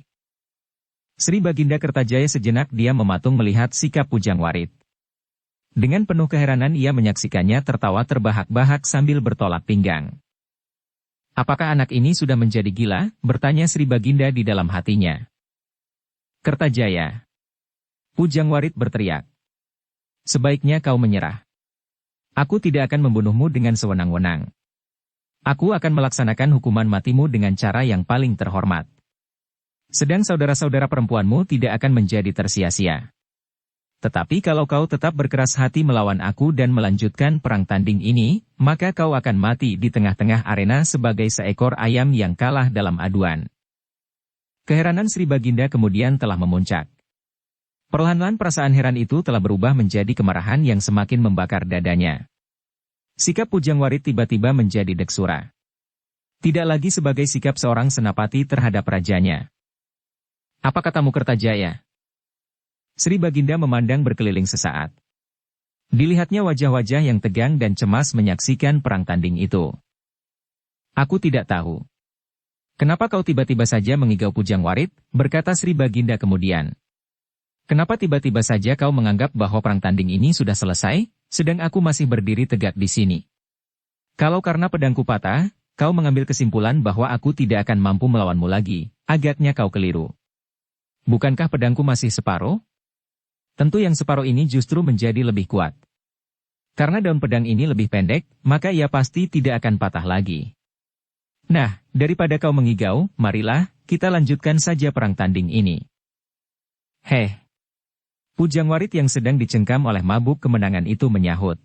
Sri Baginda Kertajaya sejenak diam mematung melihat sikap Pujangwarit. Dengan penuh keheranan ia menyaksikannya tertawa terbahak-bahak sambil bertolak pinggang. Apakah anak ini sudah menjadi gila? Bertanya Sri Baginda di dalam hatinya. Kertajaya. Pujangwarit berteriak. Sebaiknya kau menyerah. Aku tidak akan membunuhmu dengan sewenang-wenang. Aku akan melaksanakan hukuman matimu dengan cara yang paling terhormat. Sedang saudara-saudara perempuanmu tidak akan menjadi tersia-sia. Tetapi kalau kau tetap berkeras hati melawan aku dan melanjutkan perang tanding ini, maka kau akan mati di tengah-tengah arena sebagai seekor ayam yang kalah dalam aduan. Keheranan Sri Baginda kemudian telah memuncak. Perlahan-lahan perasaan heran itu telah berubah menjadi kemarahan yang semakin membakar dadanya. Sikap Pujangwarit tiba-tiba menjadi deksura. Tidak lagi sebagai sikap seorang senapati terhadap rajanya. Apa katamu Kertajaya? Sri Baginda memandang berkeliling sesaat. Dilihatnya wajah-wajah yang tegang dan cemas menyaksikan perang tanding itu. Aku tidak tahu. Kenapa kau tiba-tiba saja mengigau Pujangwarit, berkata Sri Baginda kemudian. Kenapa tiba-tiba saja kau menganggap bahwa perang tanding ini sudah selesai, sedang aku masih berdiri tegak di sini? Kalau karena pedangku patah, kau mengambil kesimpulan bahwa aku tidak akan mampu melawanmu lagi, agaknya kau keliru. Bukankah pedangku masih separuh? Tentu yang separuh ini justru menjadi lebih kuat. Karena daun pedang ini lebih pendek, maka ia pasti tidak akan patah lagi. Nah, daripada kau mengigau, marilah, kita lanjutkan saja perang tanding ini. Heh. Pujangwarit yang sedang dicengkam oleh mabuk kemenangan itu menyahut.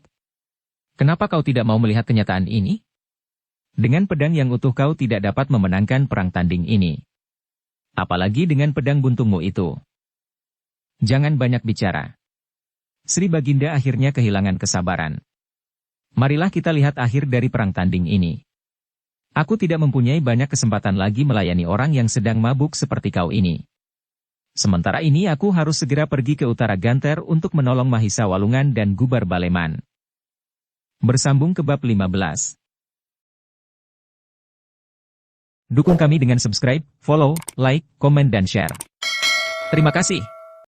Kenapa kau tidak mau melihat kenyataan ini? Dengan pedang yang utuh kau tidak dapat memenangkan perang tanding ini. Apalagi dengan pedang buntungmu itu. Jangan banyak bicara. Sri Baginda akhirnya kehilangan kesabaran. Marilah kita lihat akhir dari perang tanding ini. Aku tidak mempunyai banyak kesempatan lagi melayani orang yang sedang mabuk seperti kau ini. Sementara ini aku harus segera pergi ke utara Ganter untuk menolong Mahisa Walungan dan Gubar Baleman. Bersambung ke bab 15. Dukung kami dengan subscribe, follow, like, komen dan share. Terima kasih.